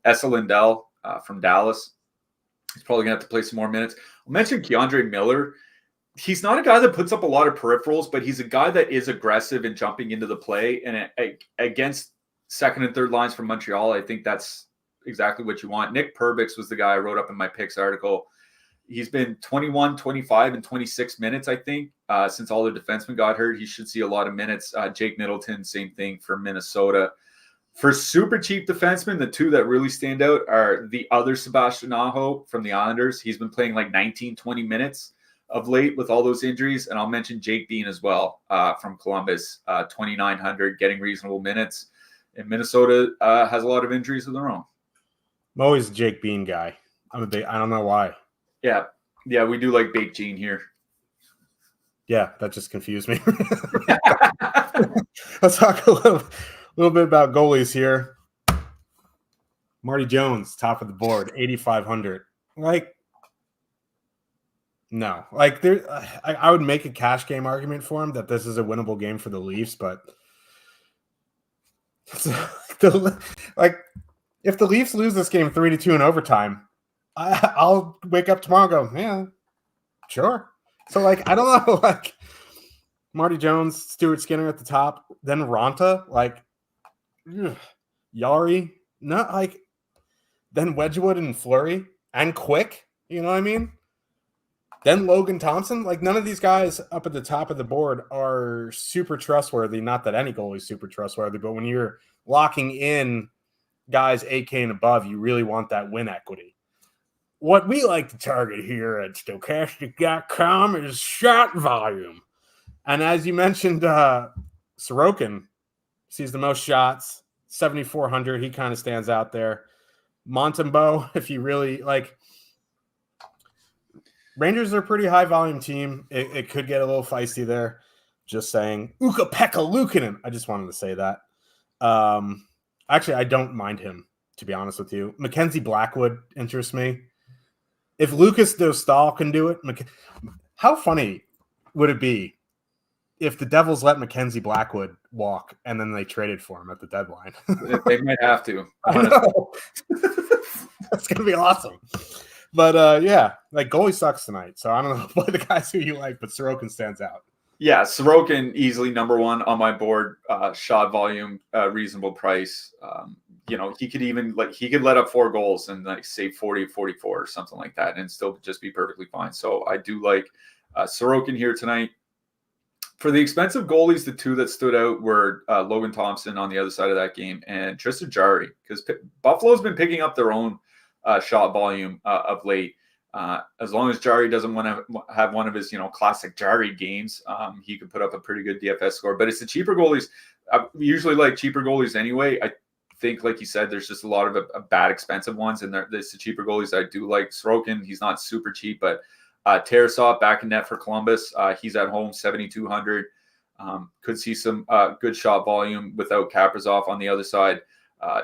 Esa Lindell from Dallas, he's probably gonna have to play some more minutes. I'll mention Keandre Miller. He's not a guy that puts up a lot of peripherals, but he's a guy that is aggressive in jumping into the play. And against second and third lines from Montreal, I think that's exactly what you want. Nick Perbix was the guy I wrote up in my picks article. He's been 21, 25, and 26 minutes, I think, since all the defensemen got hurt. He should see a lot of minutes. Jake Middleton, same thing for Minnesota. For super cheap defensemen, the 2 that really stand out are the other Sebastian Aho from the Islanders. He's been playing like 19, 20 minutes of late with all those injuries. And I'll mention Jake Bean as well from Columbus, 2,900, getting reasonable minutes. And Minnesota has a lot of injuries of their own. I'm always a Jake Bean guy. I don't know why. Yeah, we do like Baked Gene here. Yeah, that just confused me. Let's talk a little bit about goalies here. Marty Jones, top of the board, 8,500. Like, no. Like, I would make a cash game argument for him that this is a winnable game for the Leafs, but like, if the Leafs lose this game 3-2 in overtime, I'll wake up tomorrow and go, yeah, sure. So, like, I don't know, like, Marty Jones, Stuart Skinner at the top, then Ronta, like, Yari, not like, then Wedgwood and Fleury and Quick, you know what I mean? Then Logan Thompson, like, none of these guys up at the top of the board are super trustworthy. Not that any goalie is super trustworthy, but when you're locking in guys 8K and above, you really want that win equity. What we like to target here at Stokastic.com is shot volume. And as you mentioned, Sorokin sees the most shots, 7,400. He kind of stands out there. Montembeau, if you really like, Rangers are a pretty high volume team. It could get a little feisty there. Just saying. Ukko-Pekka Luukkonen. I just wanted to say that. Actually, I don't mind him, to be honest with you. Mackenzie Blackwood interests me. If Lucas Dostal can do it, how funny would it be if the Devils let Mackenzie Blackwood walk and then they traded for him at the deadline? They might have to. I know. That's going to be awesome. But, yeah, like goalie sucks tonight. So I don't know play the guys who you like, but Sorokin stands out. Yeah, Sorokin easily number one on my board. Shot volume, reasonable price. He could let up 4 goals and like save 40, 44 or something like that and still just be perfectly fine. So I do like Sorokin here tonight. For the expensive goalies, the 2 that stood out were Logan Thompson on the other side of that game and Tristan Jarry, because Buffalo's been picking up their own shot volume of late. As long as Jarry doesn't want to have one of his, classic Jarry games, he could put up a pretty good DFS score. But it's the cheaper goalies. I usually like cheaper goalies anyway. I think, like you said, there's just a lot of bad expensive ones, and there's the cheaper goalies I do like. Sorokin, he's not super cheap, but Tarasov back in net for Columbus. He's at home, 7,200. Could see some good shot volume without Kaprizov on the other side. I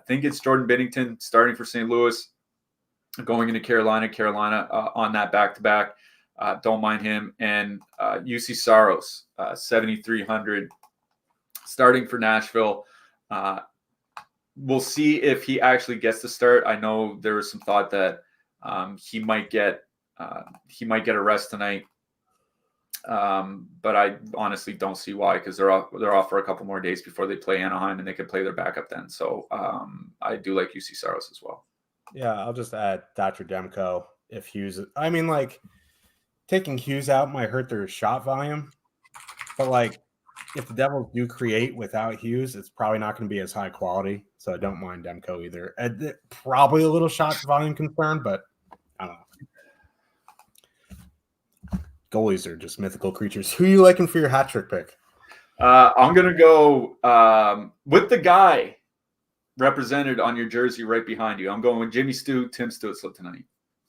think it's Jordan Binnington starting for St. Louis, going into Carolina on that back-to-back. Don't mind him. And UC Saros, 7,300, starting for Nashville. We'll see if he actually gets the start. I know there was some thought that he might get a rest tonight. But I honestly don't see why, because they're off for a couple more days before they play Anaheim, and they can play their backup then. So I do like UC Saros as well. Yeah, I'll just add Thatcher Demko if Hughes. I mean, like, taking Hughes out might hurt their shot volume, but like, if the Devils do create without Hughes, it's probably not going to be as high quality. So I don't mind Demko either. Probably a little shot volume concern, but I don't know. Goalies are just mythical creatures. Who are you liking for your hat trick pick? I'm going to go with the guy represented on your jersey right behind you. I'm going with Jimmy Tim Stützle tonight.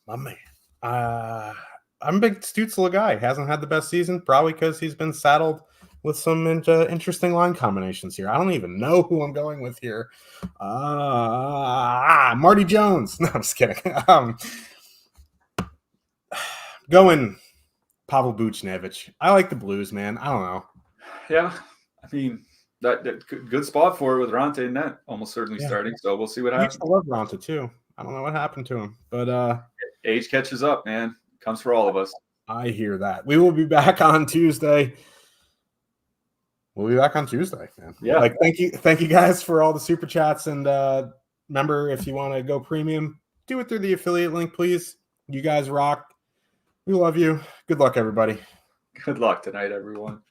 My man. I'm a big Stützle guy. Hasn't had the best season, probably because he's been saddled with some interesting line combinations here. I don't even know who I'm going with here. Marty Jones. No, I'm just kidding. Going Pavel Buchnevich. I like the Blues, man. I don't know. Yeah, I mean, that good spot for it with Ronte in net, almost certainly starting. So we'll see what happens. I love Ronte too. I don't know what happened to him, but age catches up, man. Comes for all of us. I hear that. We will be back on Tuesday. Man. Yeah. Like, thank you guys for all the super chats, and remember, if you want to go premium, do it through the affiliate link, please. You guys rock. We love you. Good luck, everybody. Good luck tonight, everyone.